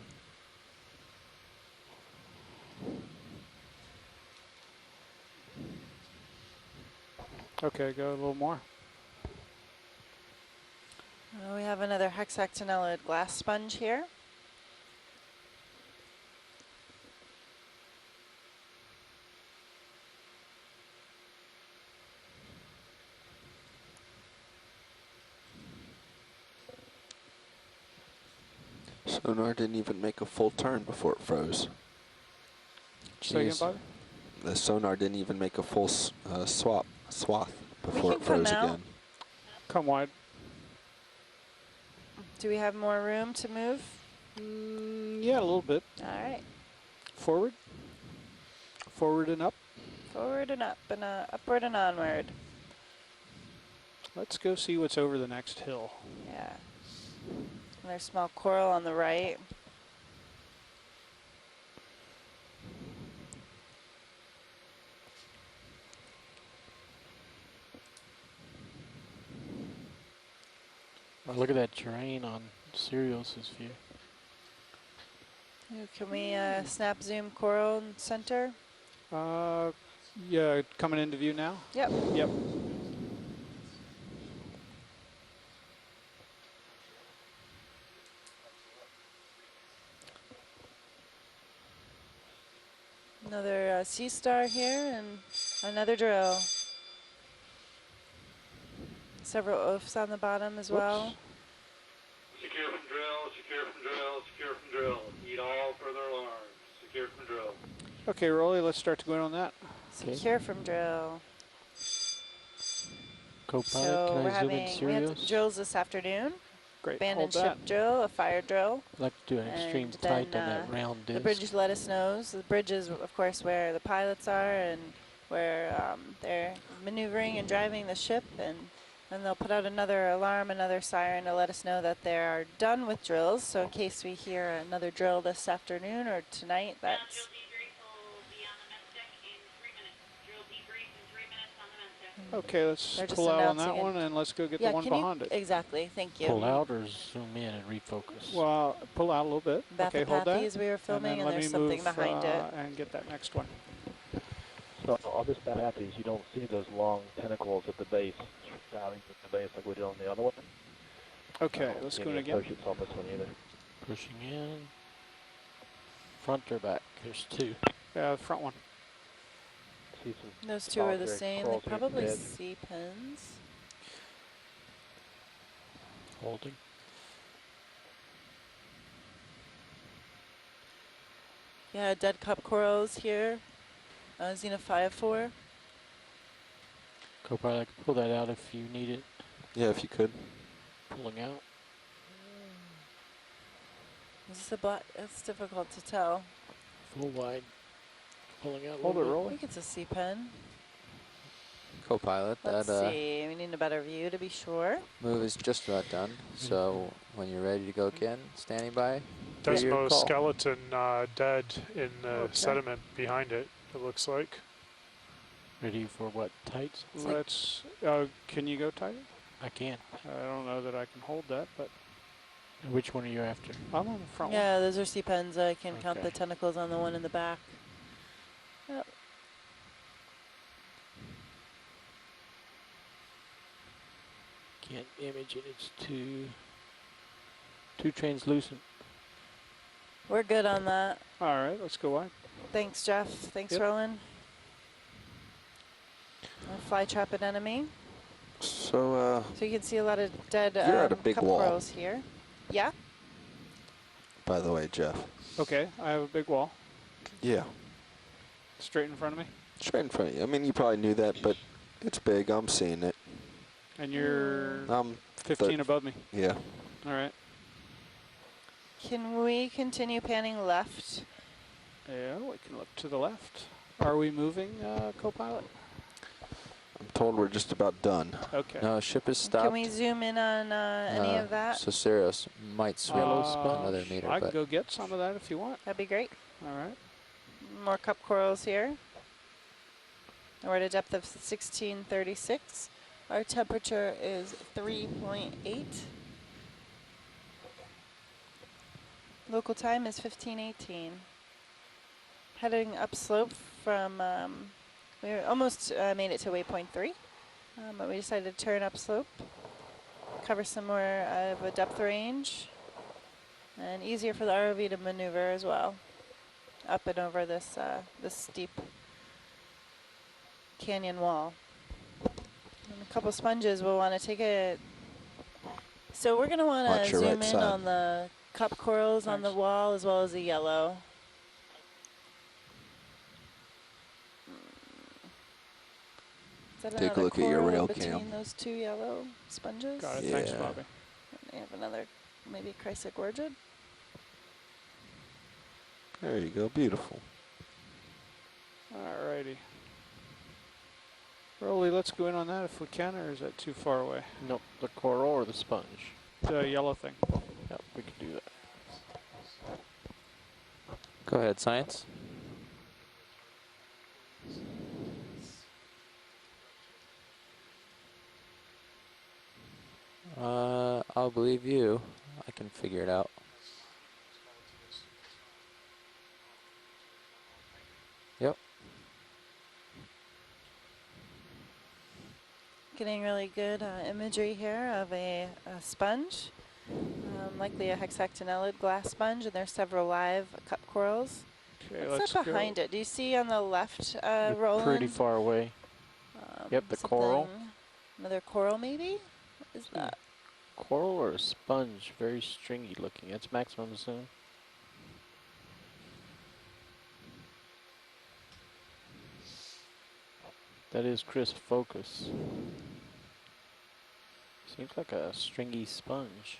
Okay, go a little more. We have another hexactinellid glass sponge here. Sonar didn't even make a full turn before it froze. Say again, Jeez. Bobby? The sonar didn't even make a full swath before can it froze come out. again. Come wide. Do we have more room to move? Yeah, a little bit. All right. Forward. Forward and up. Forward and up and upward and onward. Let's go see what's over the next hill. Yeah. Another small coral on the right. Oh, look at that terrain on Sirius's view. Can we snap zoom coral in center? Yeah, coming into view now? Yep. Yep. Another sea star here and another drill. Several oafs on the bottom as well. Secure from drill, secure from drill, secure from drill. Eat all further alarms. Secure from drill. Okay, Rolly, let's start to go in on that. Secure from drill. Co-pilot, So can we're I zoom in having, we had Sirius? drills this afternoon. Great, Abandoned hold ship that. drill, a fire drill. I'd like to do an extreme And tight then, on that round disc. The bridge let us know. So the bridge is, of course, where the pilots are and where they're maneuvering and driving the ship. And And they'll put out another alarm, another siren to let us know that they're done with drills. So in case we hear another drill this afternoon or tonight, that's... Okay, let's They're just pull out on announcing that it. one and let's go get Yeah, the one can you- behind it. Exactly, thank you. Pull out or zoom in and refocus? Well, pull out a little bit. Okay, hold that. Bathapathes we were filming, and let there's me something move, behind it. and get that next one. So on this Atlantis, you don't see those long tentacles at the base, shouting at the base like we did on the other one. Okay, let's go in again. Associates on this one either. Pushing in. Front or back? There's two. Yeah, the front one. See some Those two are the solitary same. They corals here at the probably head. see pins. Holding. Yeah, dead cup corals here. Xenophyophore. Co-pilot, I can pull that out if you need it. Yeah, if you could. Pulling out. Is this a black? It's difficult to tell. Full wide. Pulling out. Hold it, I rolling. think it's a sea pen. Co-pilot, Let's that see. We need a better view to be sure. move is just about done. So when you're ready to go again, standing by. for your Desmo call. skeleton dead in the Okay. sediment behind it, it looks like. Ready for what? Tights? Let's, can you go tight? I can. I don't know that I can hold that, but Which one are you after? I'm on the front Yeah, those are sea pens. I can count the Okay. tentacles on the one in the back. Yep. Can't image it. It's too translucent. We're good on that. one. All right, let's go wide. Thanks, Jeff. Thanks, Yep. Roland. Fly trap an enemy. So, So you can see a lot of dead You're at a big cup wall. corals here. Yeah? by the way, Jeff. Okay, I have a big wall Yeah, straight in front of me. straight in front of you. I mean, you probably knew that, but it's big. I'm seeing it. And you're 15 thir- above me. Yeah. All right. Can we continue panning left? Yeah, we can look to the left. Are we moving, co-pilot? I'm told we're just about done. Okay. No, ship is stopped. Can we zoom in on any of that? So Sirius might swim another meter, I can but go get some of that if you want. That'd be great. All right. More cup corals here. We're at a depth of 1636. Our temperature is 3.8. Local time is 15:18. Heading upslope from, we almost made it to waypoint 3, but we decided to turn upslope, cover some more of a depth range, and easier for the ROV to maneuver as well, up and over this this steep canyon wall. And a couple sponges we'll want to take it. So we're going to want Watch to your zoom right in side. on the cup corals on the wall as well as the yellow. Is that Take a another look at your coral rail between cam. those two yellow sponges? Got it. Thanks, Yeah. Bobby. And they have another, maybe chrysogorgid. There you go. Beautiful. All righty. Rolly, let's go in on that if we can, or is that too far away? Nope, the coral or the sponge? The yellow thing. Yep, we can do that. go ahead, science. I'll believe you. I can figure it out. Yep. Getting really good imagery here of a sponge, likely a hexactinellid glass sponge, and there's several live cup corals. Okay, What's let's that go. behind it? Do you see on the left, You're Roland? pretty far away. Yep, the coral. something- Another coral, maybe? What is that? Coral or a sponge? Very stringy looking. That's maximum zoom. That is crisp focus. Seems like a stringy sponge.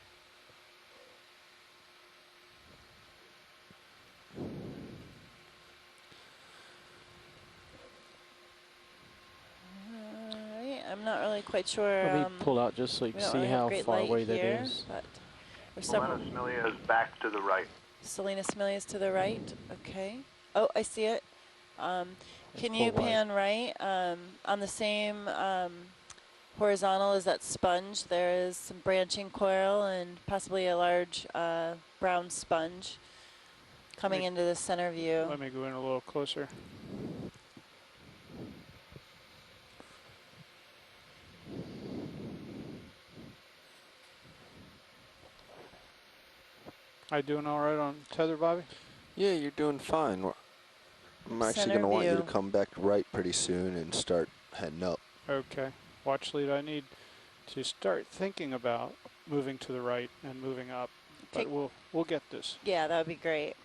Alright, I'm I'm not really quite sure. Let me pull out just so you we can don't see really have how great far light away that here, is. but there's several. Selena Smilia is back to the right. Selena Smilia is to the right. Okay. Oh, I see it. Can you full pan right on the same horizontal as that sponge? There is some branching coral and possibly a large brown sponge coming into the center view. Let me go in a little closer. Are you doing all right on tether, Bobby? Yeah, you're doing fine. I'm actually Center going to want you to view. come back right pretty soon and start heading up. Okay. Watch lead, I need to start thinking about moving to the right and moving up. But we'll get this. Yeah, that would be great.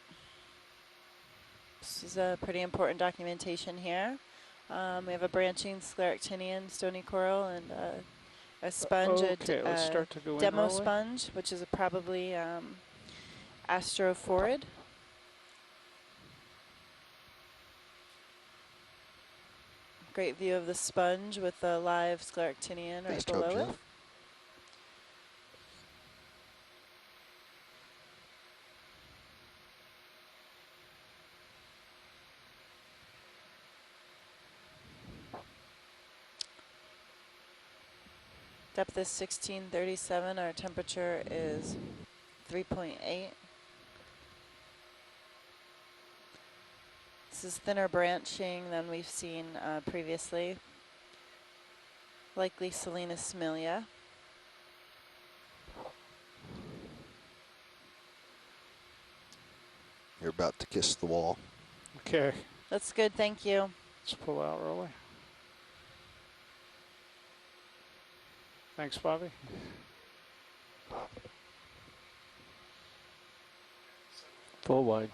This is a pretty important documentation here. We have a branching scleractinian stony coral and a sponge, Okay, let's start to go in demo early. sponge, which is probably astrophorid. Great view of the sponge with the live scleractinian right Nice job, below it. Jeff. Depth is 1637. Our temperature is 3.8. This is thinner branching than we've seen previously. Likely Selena Smilia. You're about to kiss the wall. Okay. That's good, thank you. Let's pull out early. Thanks, Bobby. Full wide.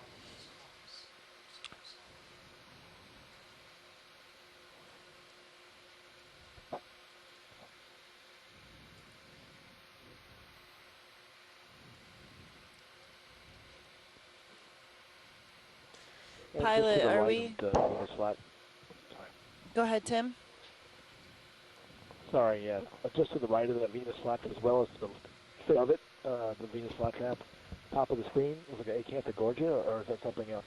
Pilot, are we? Venus flat. Go ahead, Tim. Sorry, yeah. Just to the right of that Venus flat, as well as to the foot of it, the Venus flat trap, top of the screen, is like an Acanthogorgia, or is that something else?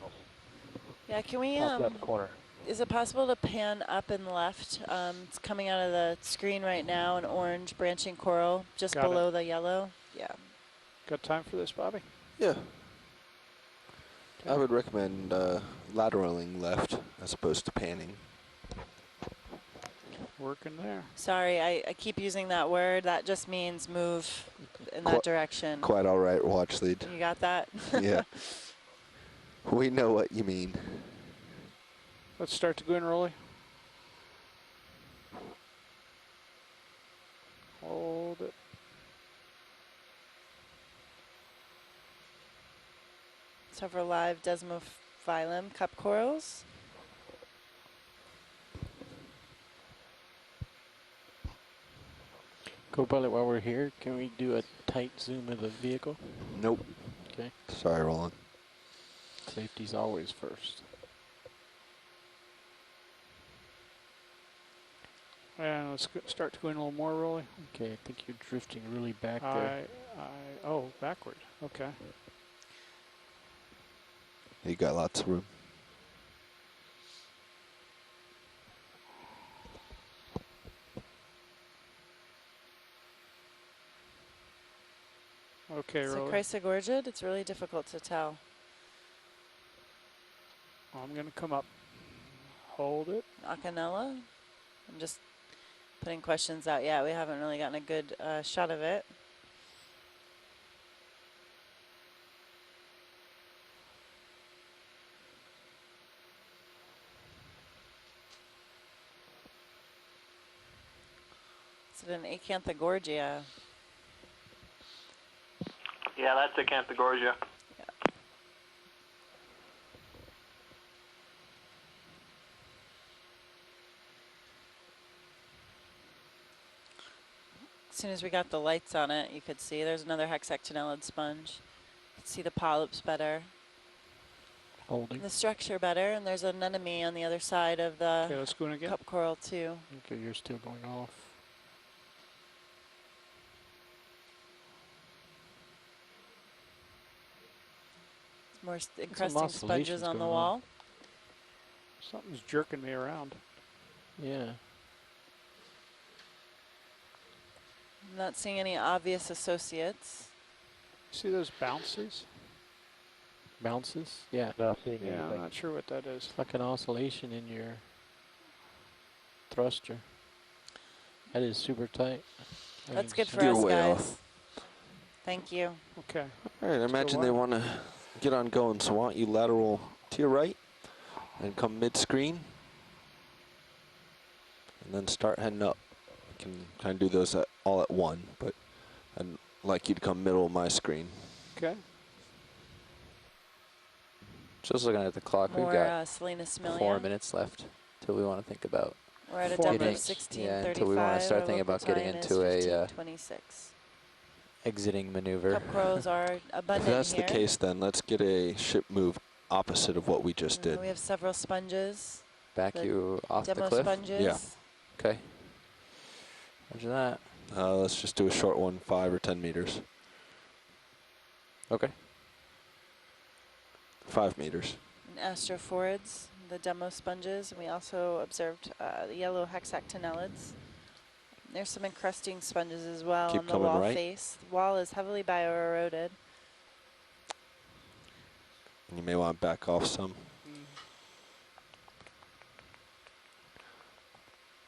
Yeah, can we, Top left corner. is it possible to pan up and left? It's coming out of the screen right now, an orange branching coral just Got below it. the yellow. Yeah. Got time for this, Bobby? Yeah. I would recommend lateraling left as opposed to panning. Working there. Sorry, I keep using that word. That just means move in that direction. Quite all right, watch lead. You got that? Yeah. We know what you mean. Let's start to go in early. Hold it. Several live Desmophyllum cup corals. Co-pilot, while we're here, can we do a tight zoom of the vehicle? Nope. Okay. Sorry, Roland. Safety's always first. And let's start to go in a little more early. Okay, I think you're drifting really back there. Oh, backward. Okay. You got lots of room. Okay, So early. Chrysogorgid, it's really difficult to tell. I'm going to come up. Hold it. Okeanos. I'm just putting questions out. Yeah, we haven't really gotten a good shot of it. Is it an Acanthogorgia? Yeah, that's Acanthogorgia. As soon as we got the lights on it, you could see there's another hexactinellid sponge. You could see the polyps better. Holding. The structure better, and there's an anemone on the other side of the Okay, let's go in again. cup coral too. Okay, you're still going off. More Some encrusting sponges oscillations on the going wall. Something's jerking me around. Yeah. I'm not seeing any obvious associates. See those bounces? Bounces? Yeah. Not seeing Yeah, I'm anything. not sure what that is. It's like an oscillation in your thruster. That is super tight. That's good for You're us, way guys. off. Thank you. Okay. All right, I imagine they want to get on going, so why don't you lateral to your right and come mid-screen and then start heading up. You can kind of do those all at one, but I'd like you to come middle of my screen. Okay. Just looking at the clock, More we've got Selena 4 minutes left till we want to think about. We're at a 4 depth of minutes. 16:35. Yeah, until we want to start Our thinking local about getting time is into a 15:26. exiting maneuver. Cup crows are If abundant that's here. the case, then let's get a ship move opposite of what we just did. We have several sponges. Back The you off the demo cliff? sponges. Yeah. Okay. Roger that. Let's just do a short one, 5 or 10 meters. Okay. 5 meters. And astrophorids, the demo sponges. And we also observed the yellow hexactinellids. There's some encrusting sponges as well Keep on the coming wall right. face. The wall is heavily bioeroded. You may want to back off some.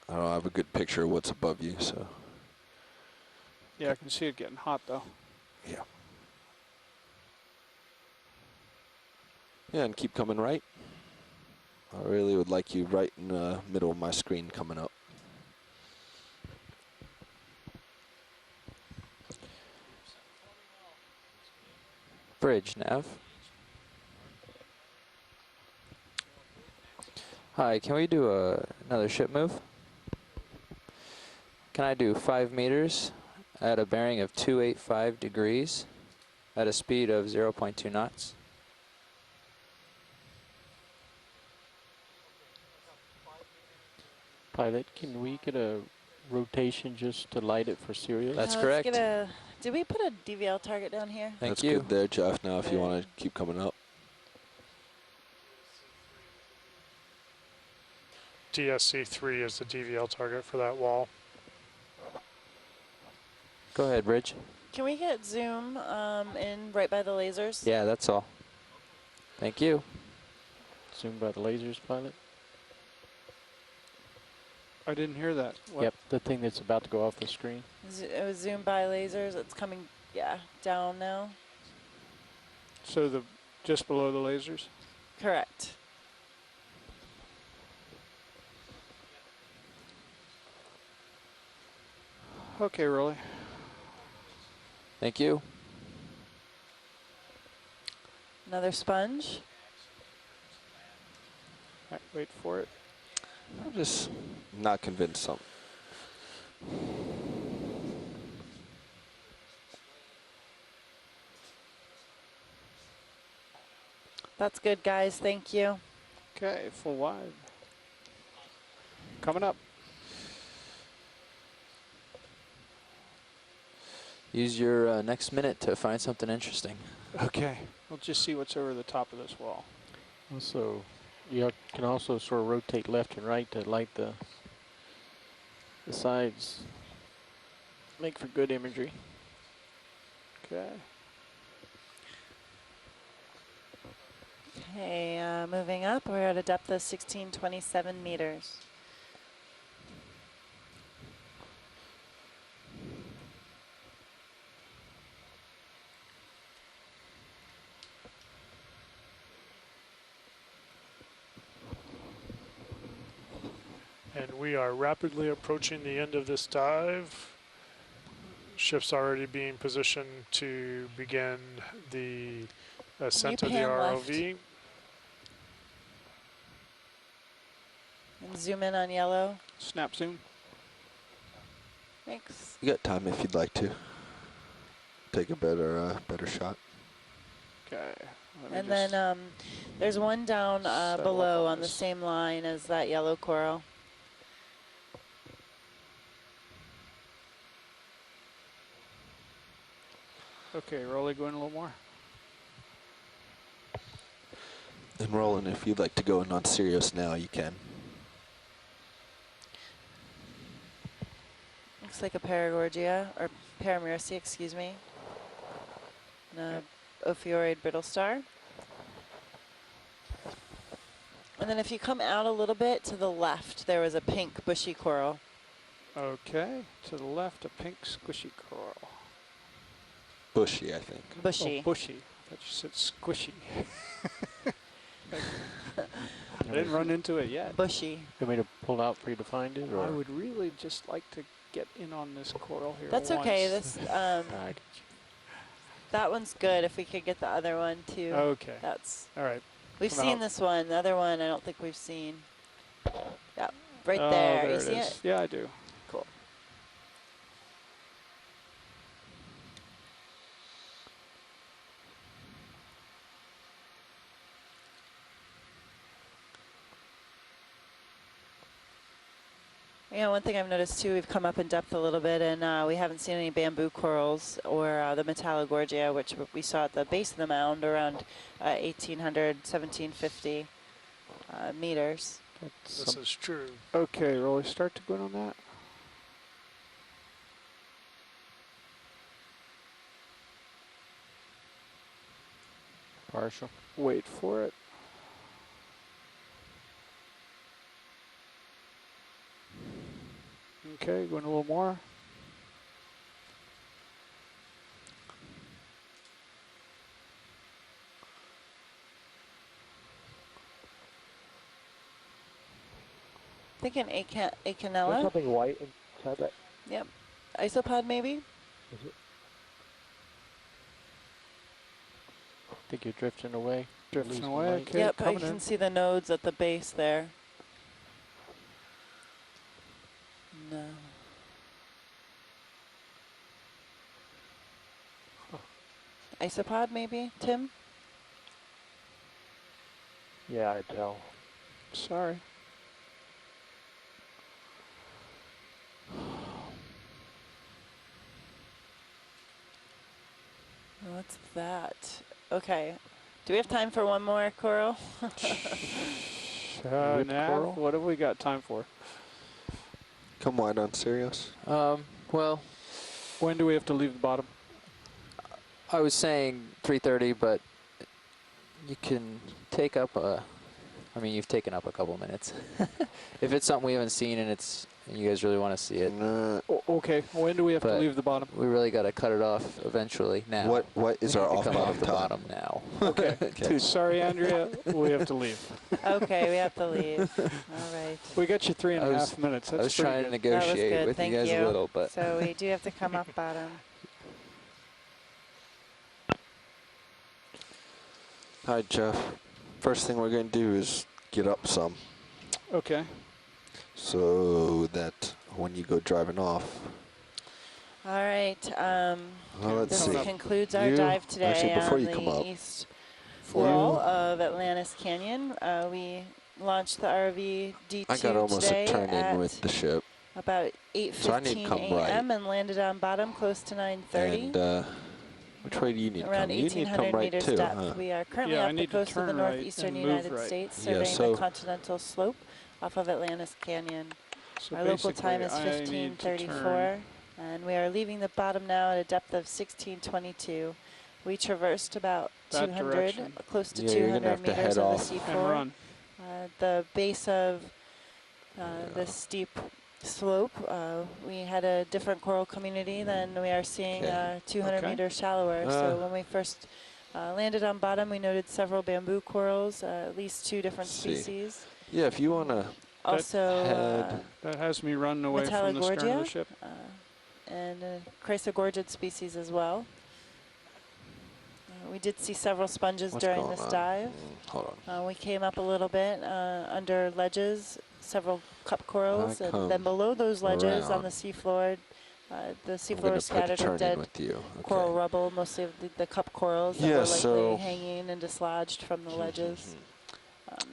I don't have a good picture of what's above you, so. Yeah, I can see it getting hot though. Yeah. Yeah, and keep coming right. I really would like you right in the middle of my screen coming up. Bridge, nav. Hi, can we do another ship move? Can I do 5 meters at a bearing of 285 degrees at a speed of 0.2 knots? Pilot, can we get a rotation just to light it for Sirius? That's Let's correct. get a, did we put a DVL target down here? Thank That's you. good there, Jeff. Now, if you want to keep coming up. DSC3 is the DVL target for that wall. Go ahead, Bridge. Can we get zoom in right by the lasers? Yeah, that's all. Thank you. Zoom by the lasers, pilot. I didn't hear that. What? Yep, the thing that's about to go off the screen. It was zoom by lasers. It's coming, yeah, down now. So the just below the lasers? Correct. Okay, Rolly. Thank you. Another sponge. Right, wait for it. I'm just not convinced something. That's good, guys. Thank you. Okay, full wide. Coming up. Use your next minute to find something interesting. Okay. We'll just see what's over the top of this wall. Also, you can also sort of rotate left and right to light the sides. Make for good imagery. Okay. Okay, moving up. We're at a depth of 1627 meters. And we are rapidly approaching the end of this dive. Ship's already being positioned to begin the ascent of the pan ROV. left? And zoom in on yellow. Snap zoom. Thanks. You got time if you'd like to. Take a better shot. Okay. And then there's one down settle below up on on the this. same line as that yellow coral. Okay, Rolly, go in a little more. And Roland, if you'd like to go in on Sirius now, you can. Looks like a Paragorgia, or Paramercy, excuse me. And a Ophioid brittle star. And then if you come out a little bit to the left, there was a pink bushy coral. Okay, to the left, a pink squishy coral. Bushy, I think. Bushy. Oh, bushy. I thought you said squishy. I didn't run into it yet. Bushy. You want me to pull out for you to find it? Or? I would really just like to get in on this coral here. That's once. okay. This that one's good. If we could get the other one too. Okay. That's all right. We've Come seen out. this one. The other one, I don't think we've seen. Yeah, right Oh, there. You it see is. it? Yeah, I do. Cool. Yeah, one thing I've noticed too, we've come up in depth a little bit, and we haven't seen any bamboo corals or the Metallogorgia, which we saw at the base of the mound around 1,800, 1,750 meters. This is true. Okay, Rolly, start to go in on that. Partial. Wait for it. Okay, going a little more. Thinking There's Acanella. something white inside that. Yep. Isopod maybe? Is it? I think you're drifting away. Drifting Losing away. light. Okay, Yep, I coming can in. see the nodes at the base there. No. Isopod maybe, Tim? Yeah, I tell. Sorry. What's that? Okay. Do we have time for one more coral? Nav, what have we got time for? Come wide on Sirius. Well, when do we have to leave the bottom? I was saying 3:30, but you can take up I mean, you've taken up a couple minutes. If it's something we haven't seen and you guys really want to see it. Okay, when do we have to leave the bottom? We really got to cut it off eventually now. What is our off come bottom off the time? bottom now? Okay. Dude, sorry, Andrea, we have to leave. Okay, we have to leave. All right. We got you 3.5 minutes. That's I was pretty trying to good. negotiate That was good. with Thank you guys a little, but So we do have to come off bottom. Hi, Jeff. First thing we're going to do is get up some. Okay. So that when you go driving off. All right. Well, let's This see. concludes our You- dive today actually, before on you come up, the east wall of Atlantis Canyon. We launched the ROV D2 I got almost today a turn at in with the ship. about So I need to 8:15 come right. a.m. and landed on bottom close to 9:30. And which way do you need to Around come? You need to 1,800 come right meters too, depth. huh? We are currently Yeah, I off the need to coast of the turn right northeastern and move United right. States, Yeah, surveying so- the continental slope off of Atlantis Canyon. So Our local time is basically, I need to 15:34, and we are leaving the bottom now at a depth of 1622. We traversed about That 200, direction. close to Yeah, you're gonna 200 have to meters head of off. the And seafloor. run. The base of this steep slope, we had a different coral community than we are seeing Okay. 200 Okay. meters shallower. So when we first landed on bottom, we noted several bamboo corals, at least 2 different See. species. Yeah, if you want to Also, head. That has me running away from the stern of the Metallogorgia, ship. and Chrysogorgid species as well. We did see several sponges What's during going this on? dive. Hold on. We came up a little bit under ledges, several cup corals, I and come then below those ledges on around. the seafloor, the I'm seafloor going is to put a scattered turn with in dead with you. coral Okay. rubble, mostly of the cup corals that Yeah, were likely so- hanging and dislodged from the ledges.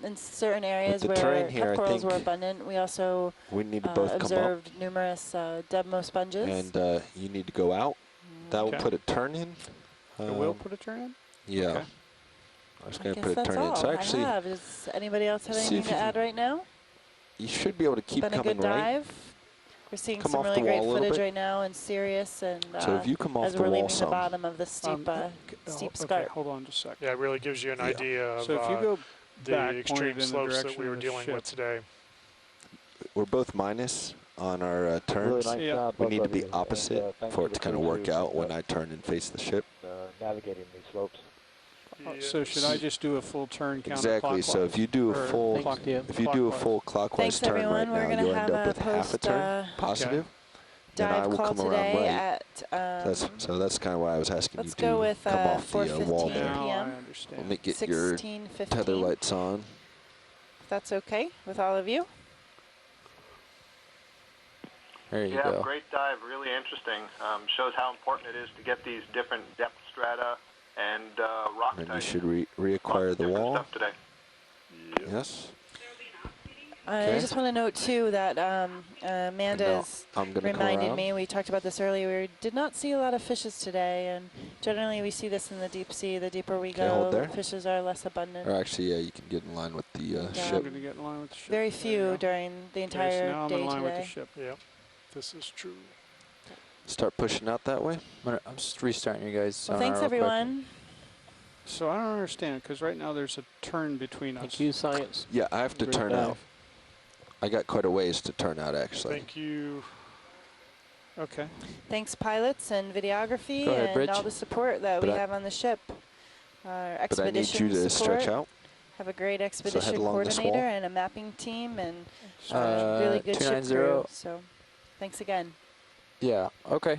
In certain areas the where terrain here, cup I corals were think abundant, we also We need to both come up, observed numerous Debmo sponges. and you need to go out. That will Okay. put a turn in. It will put a turn in? Yeah. Okay. I was I going to guess put a that's turn in. all So I actually, have. Does anybody else have see anything if to you can- add right now? you should be able to keep Been a coming good right. dive. We're seeing Come some off really the great wall a little footage bit. right now in Sirius, and So if you come off as the we're wall leaving the some, bottom of the steep, steep scarp. Okay, hold on just a second. Yeah, it really gives you an idea of So if you go the back, extreme pointed in the slopes that direction we of were the dealing ship. with today. we're both minus on our Really turns. nice job, We both need to of be you. opposite And, thanks for it the to kind of crews work who out picked when up I turn and face the ship. Navigating these slopes. So should I just do a full turn counterclockwise? Exactly. So if you do a Or full, clock- if you do a full clockwise Thanks, turn everyone. right We're now, gonna you'll have end up a with half a turn positive. Then I dive will call come around today right. at So that's kind of why I was asking let's you go to with come off the 4:15 wall there. Now I p.m. understand. Let me get your 16:15. tether lights on. If that's okay with all of you. There you Yeah, go. great dive, really interesting. Shows how important it is to get these different depth strata and rock And you types. should reacquire the wall. Stuff today. Yes. I just want to note too that Amanda's I'm gonna come reminded around. me, we talked about this earlier, we did not see a lot of fishes today, and generally we see this in the deep sea. The deeper we Okay, hold go, there. fishes are less abundant. Or actually, yeah, you can get in line with the And, ship. I'm going to get in line with the ship. Very There you few go. during the Okay, so entire now I'm day in line today. with the ship. Yep, this is true. Start pushing out that way. I'm just restarting you guys. Well, sonar thanks real quick. everyone. So I don't understand, because right now there's a turn between us. Thank you, Science. Yeah, I have to Great turn dive. out. I got quite a ways to turn out, actually. Thank you. Okay. Thanks pilots and videography Go ahead, and Bridge. all the support that But we I- have on the ship. But I need Expedition you to support. stretch out. Have a great head expedition along this coordinator wall. and a mapping team and Uh, really good ship 290. crew. So thanks again. Yeah, okay.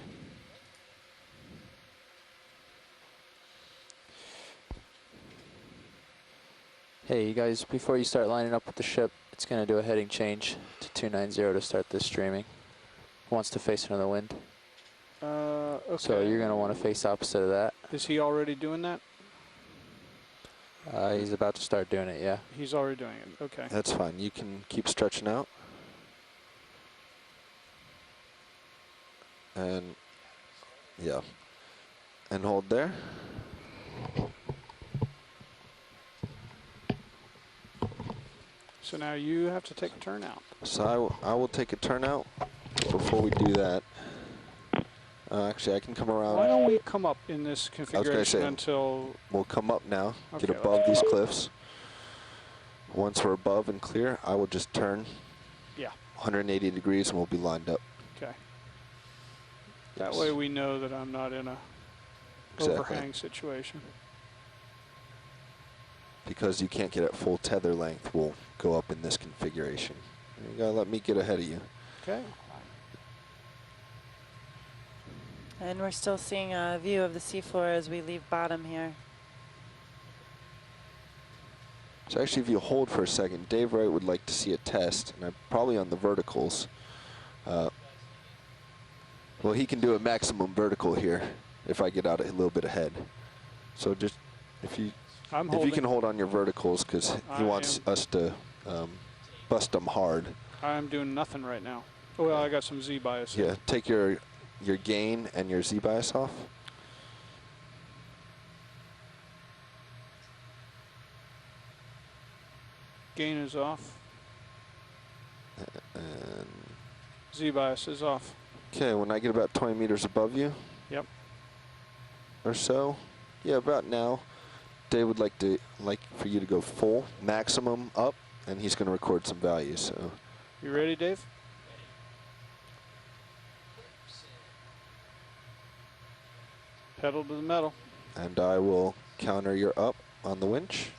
Hey, you guys, before you start lining up with the ship, it's going to do a heading change to 290 to start this streaming. Wants to face another wind. Okay. So you're going to want to face opposite of that. Is he already doing that? He's about to start doing it, yeah. He's already doing it. Okay. That's fine. You can keep stretching out. And, yeah. And hold there. So now you have to take a turn out. So I will take a turn out. Before we do that, actually, I can come around. Why don't we come up in this I was configuration going to say, until... we'll come up now, Okay, get above these cliffs. Once we're above and clear, I will just turn 180 degrees and we'll be lined up. Okay. That way we know that I'm not in a Exactly. overhang situation. Because you can't get at full tether length, we'll go up in this configuration. You gotta let me get ahead of you. Okay. And we're still seeing a view of the seafloor as we leave bottom here. So actually, if you hold for a second, Dave Wright would like to see a test, and I'm probably on the verticals. Well, he can do a maximum vertical here if I get out a little bit ahead. So just if you can hold on your verticals, because he wants us to bust them hard. I'm doing nothing right now. Well, I got some Z bias. Yeah, take your gain and your Z bias off. Gain is off. And Z bias is off. okay, when I get about 20 meters above you. Yep. Or so. Yeah, about now. Dave would like for you to go full maximum up, and he's going to record some values. So. You ready, Dave? Pedal to the metal. And I will counter your up on the winch.